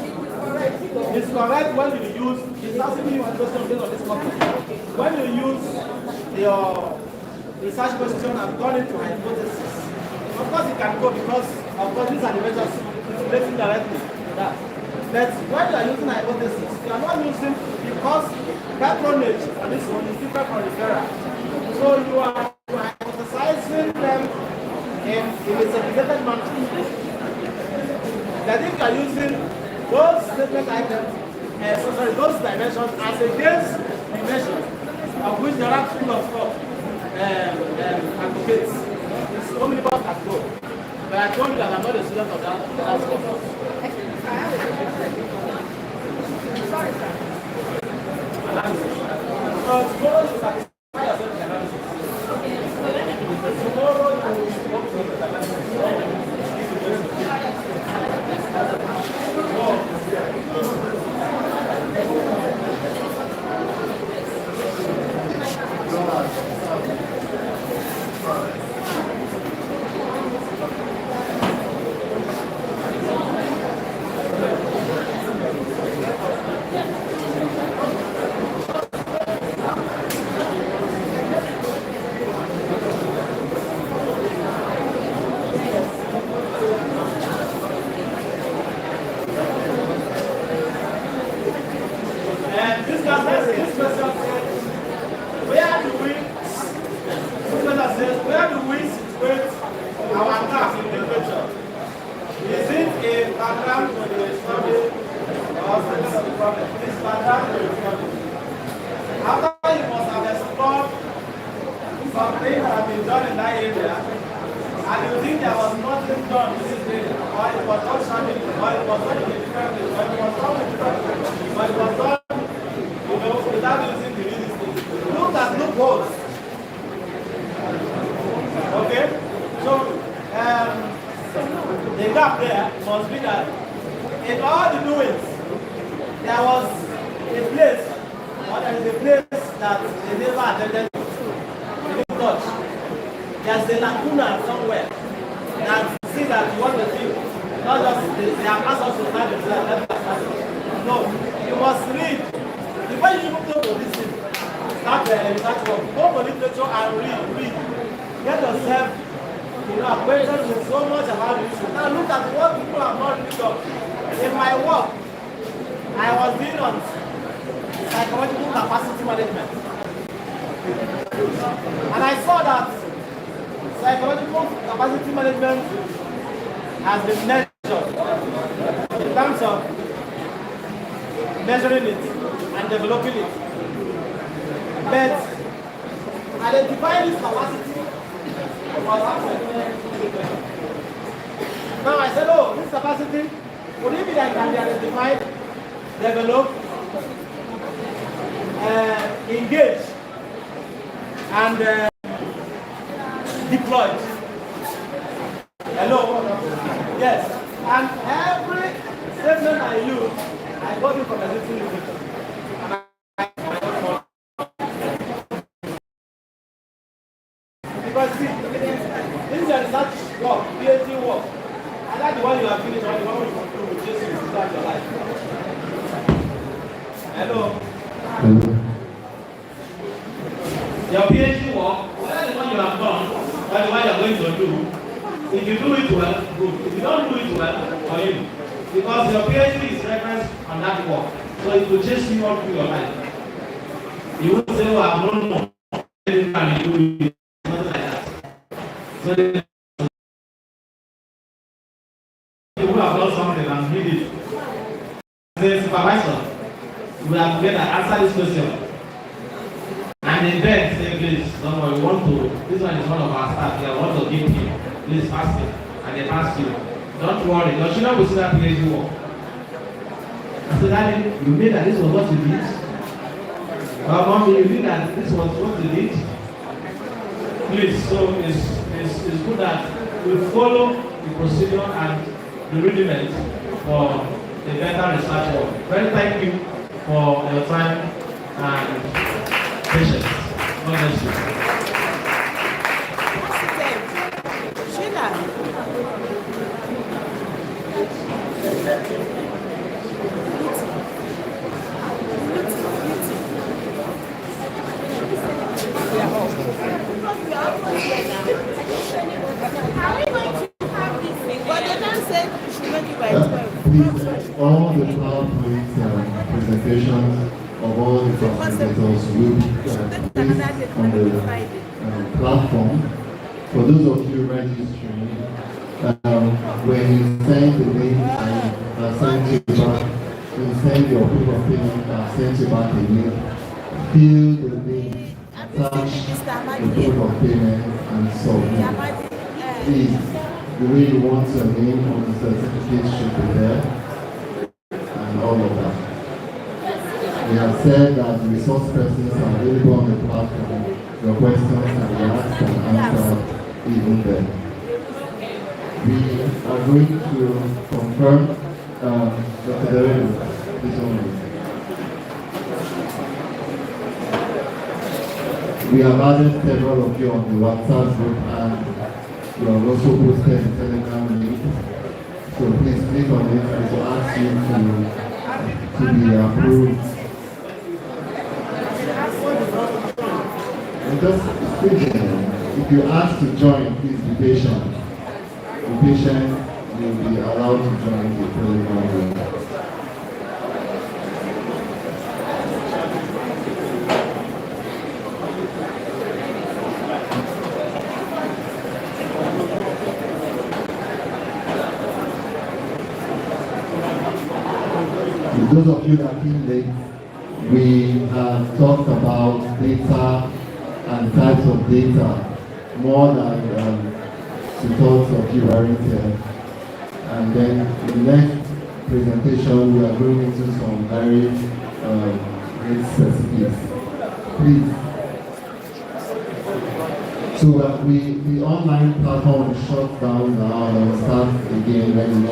It's correct when you use, it's asking you a question based on this concept. When you use your research question and turn it to hypothesis, of course it can go because, of course, these are the measures relating directly to that. But when you are using hypothesis, you are not using, because patronage on this one is different from referral. So you are hypothesizing them in a segregated manner. That if you are using those statement items, those dimensions as against the measures of which there are school of thought advocates. It's only about at go. But I told you that I'm not a student of that school of thought. Sorry, sir. Tomorrow you satisfy yourself with analysis. Tomorrow you will work with the analysis. Capacity capacity management. And I saw that psychological capacity management has been measured in terms of measuring it and developing it. But identifying this capacity was happening. Now I said, oh, this capacity, would it be that can be identified, developed, engaged, and deployed? Hello? Yes. And every statement I use, I got it from existing literature. Because see, this is a research work, PhD work. I like the one you have finished, or the one you can do with Jesus to start your life. Hello? Your PhD work, whether the one you have done, or the one you are going to do, if you do it well, good. If you don't do it well, for you. Because your PhD is referenced on that work. So it will chase you all through your life. You won't say, oh, I've known more. And you do it. Nothing like that. So you will have done something and need it. Say, supervisor, we are together, answer this question. And in bed, say, please, don't worry, we want to, this one is one of our staff here, I want to give you, please pass it. And they pass you. Don't worry, your children will see that PhD work. I said, Daddy, you mean that this was what you did? Mommy, you mean that this was what you did? Please, so it's good that we follow the procedure and the rudiment for a better research work. Very thank you for your time and patience. God bless you. Please, all the PowerPoint presentations of all the facilitators will be placed on the platform. For those of you registering, when you send the link, I send you back. When you send your proof of payment, I'll send you back the link. Fill the link, attach the proof of payment, and submit. Please, the way you want your name on the certificate should be there, and all of that. We have said that the resource persons are available on the platform. Your questions can be asked and answered even there. We are going to confirm Dr. Derek, please only. We have added several of you on the WhatsApp group, and we have also posted the Telegram link. So please click on it and to ask you to be approved. And just speak. If you ask to join, please be patient. Be patient, you'll be allowed to join the Telegram link. Those of you that came late, we have talked about data and types of data more than the thoughts of you weren't here. And then in the next presentation, we are going into some very great specifics. Please. So the online platform is shut down now and will start again when the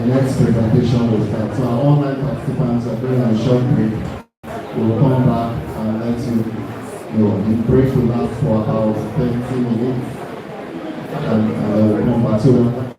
next presentation will start. So our online participants are going on a short break. We will come back and let you know. The break will last for about 30 minutes and we'll come back. So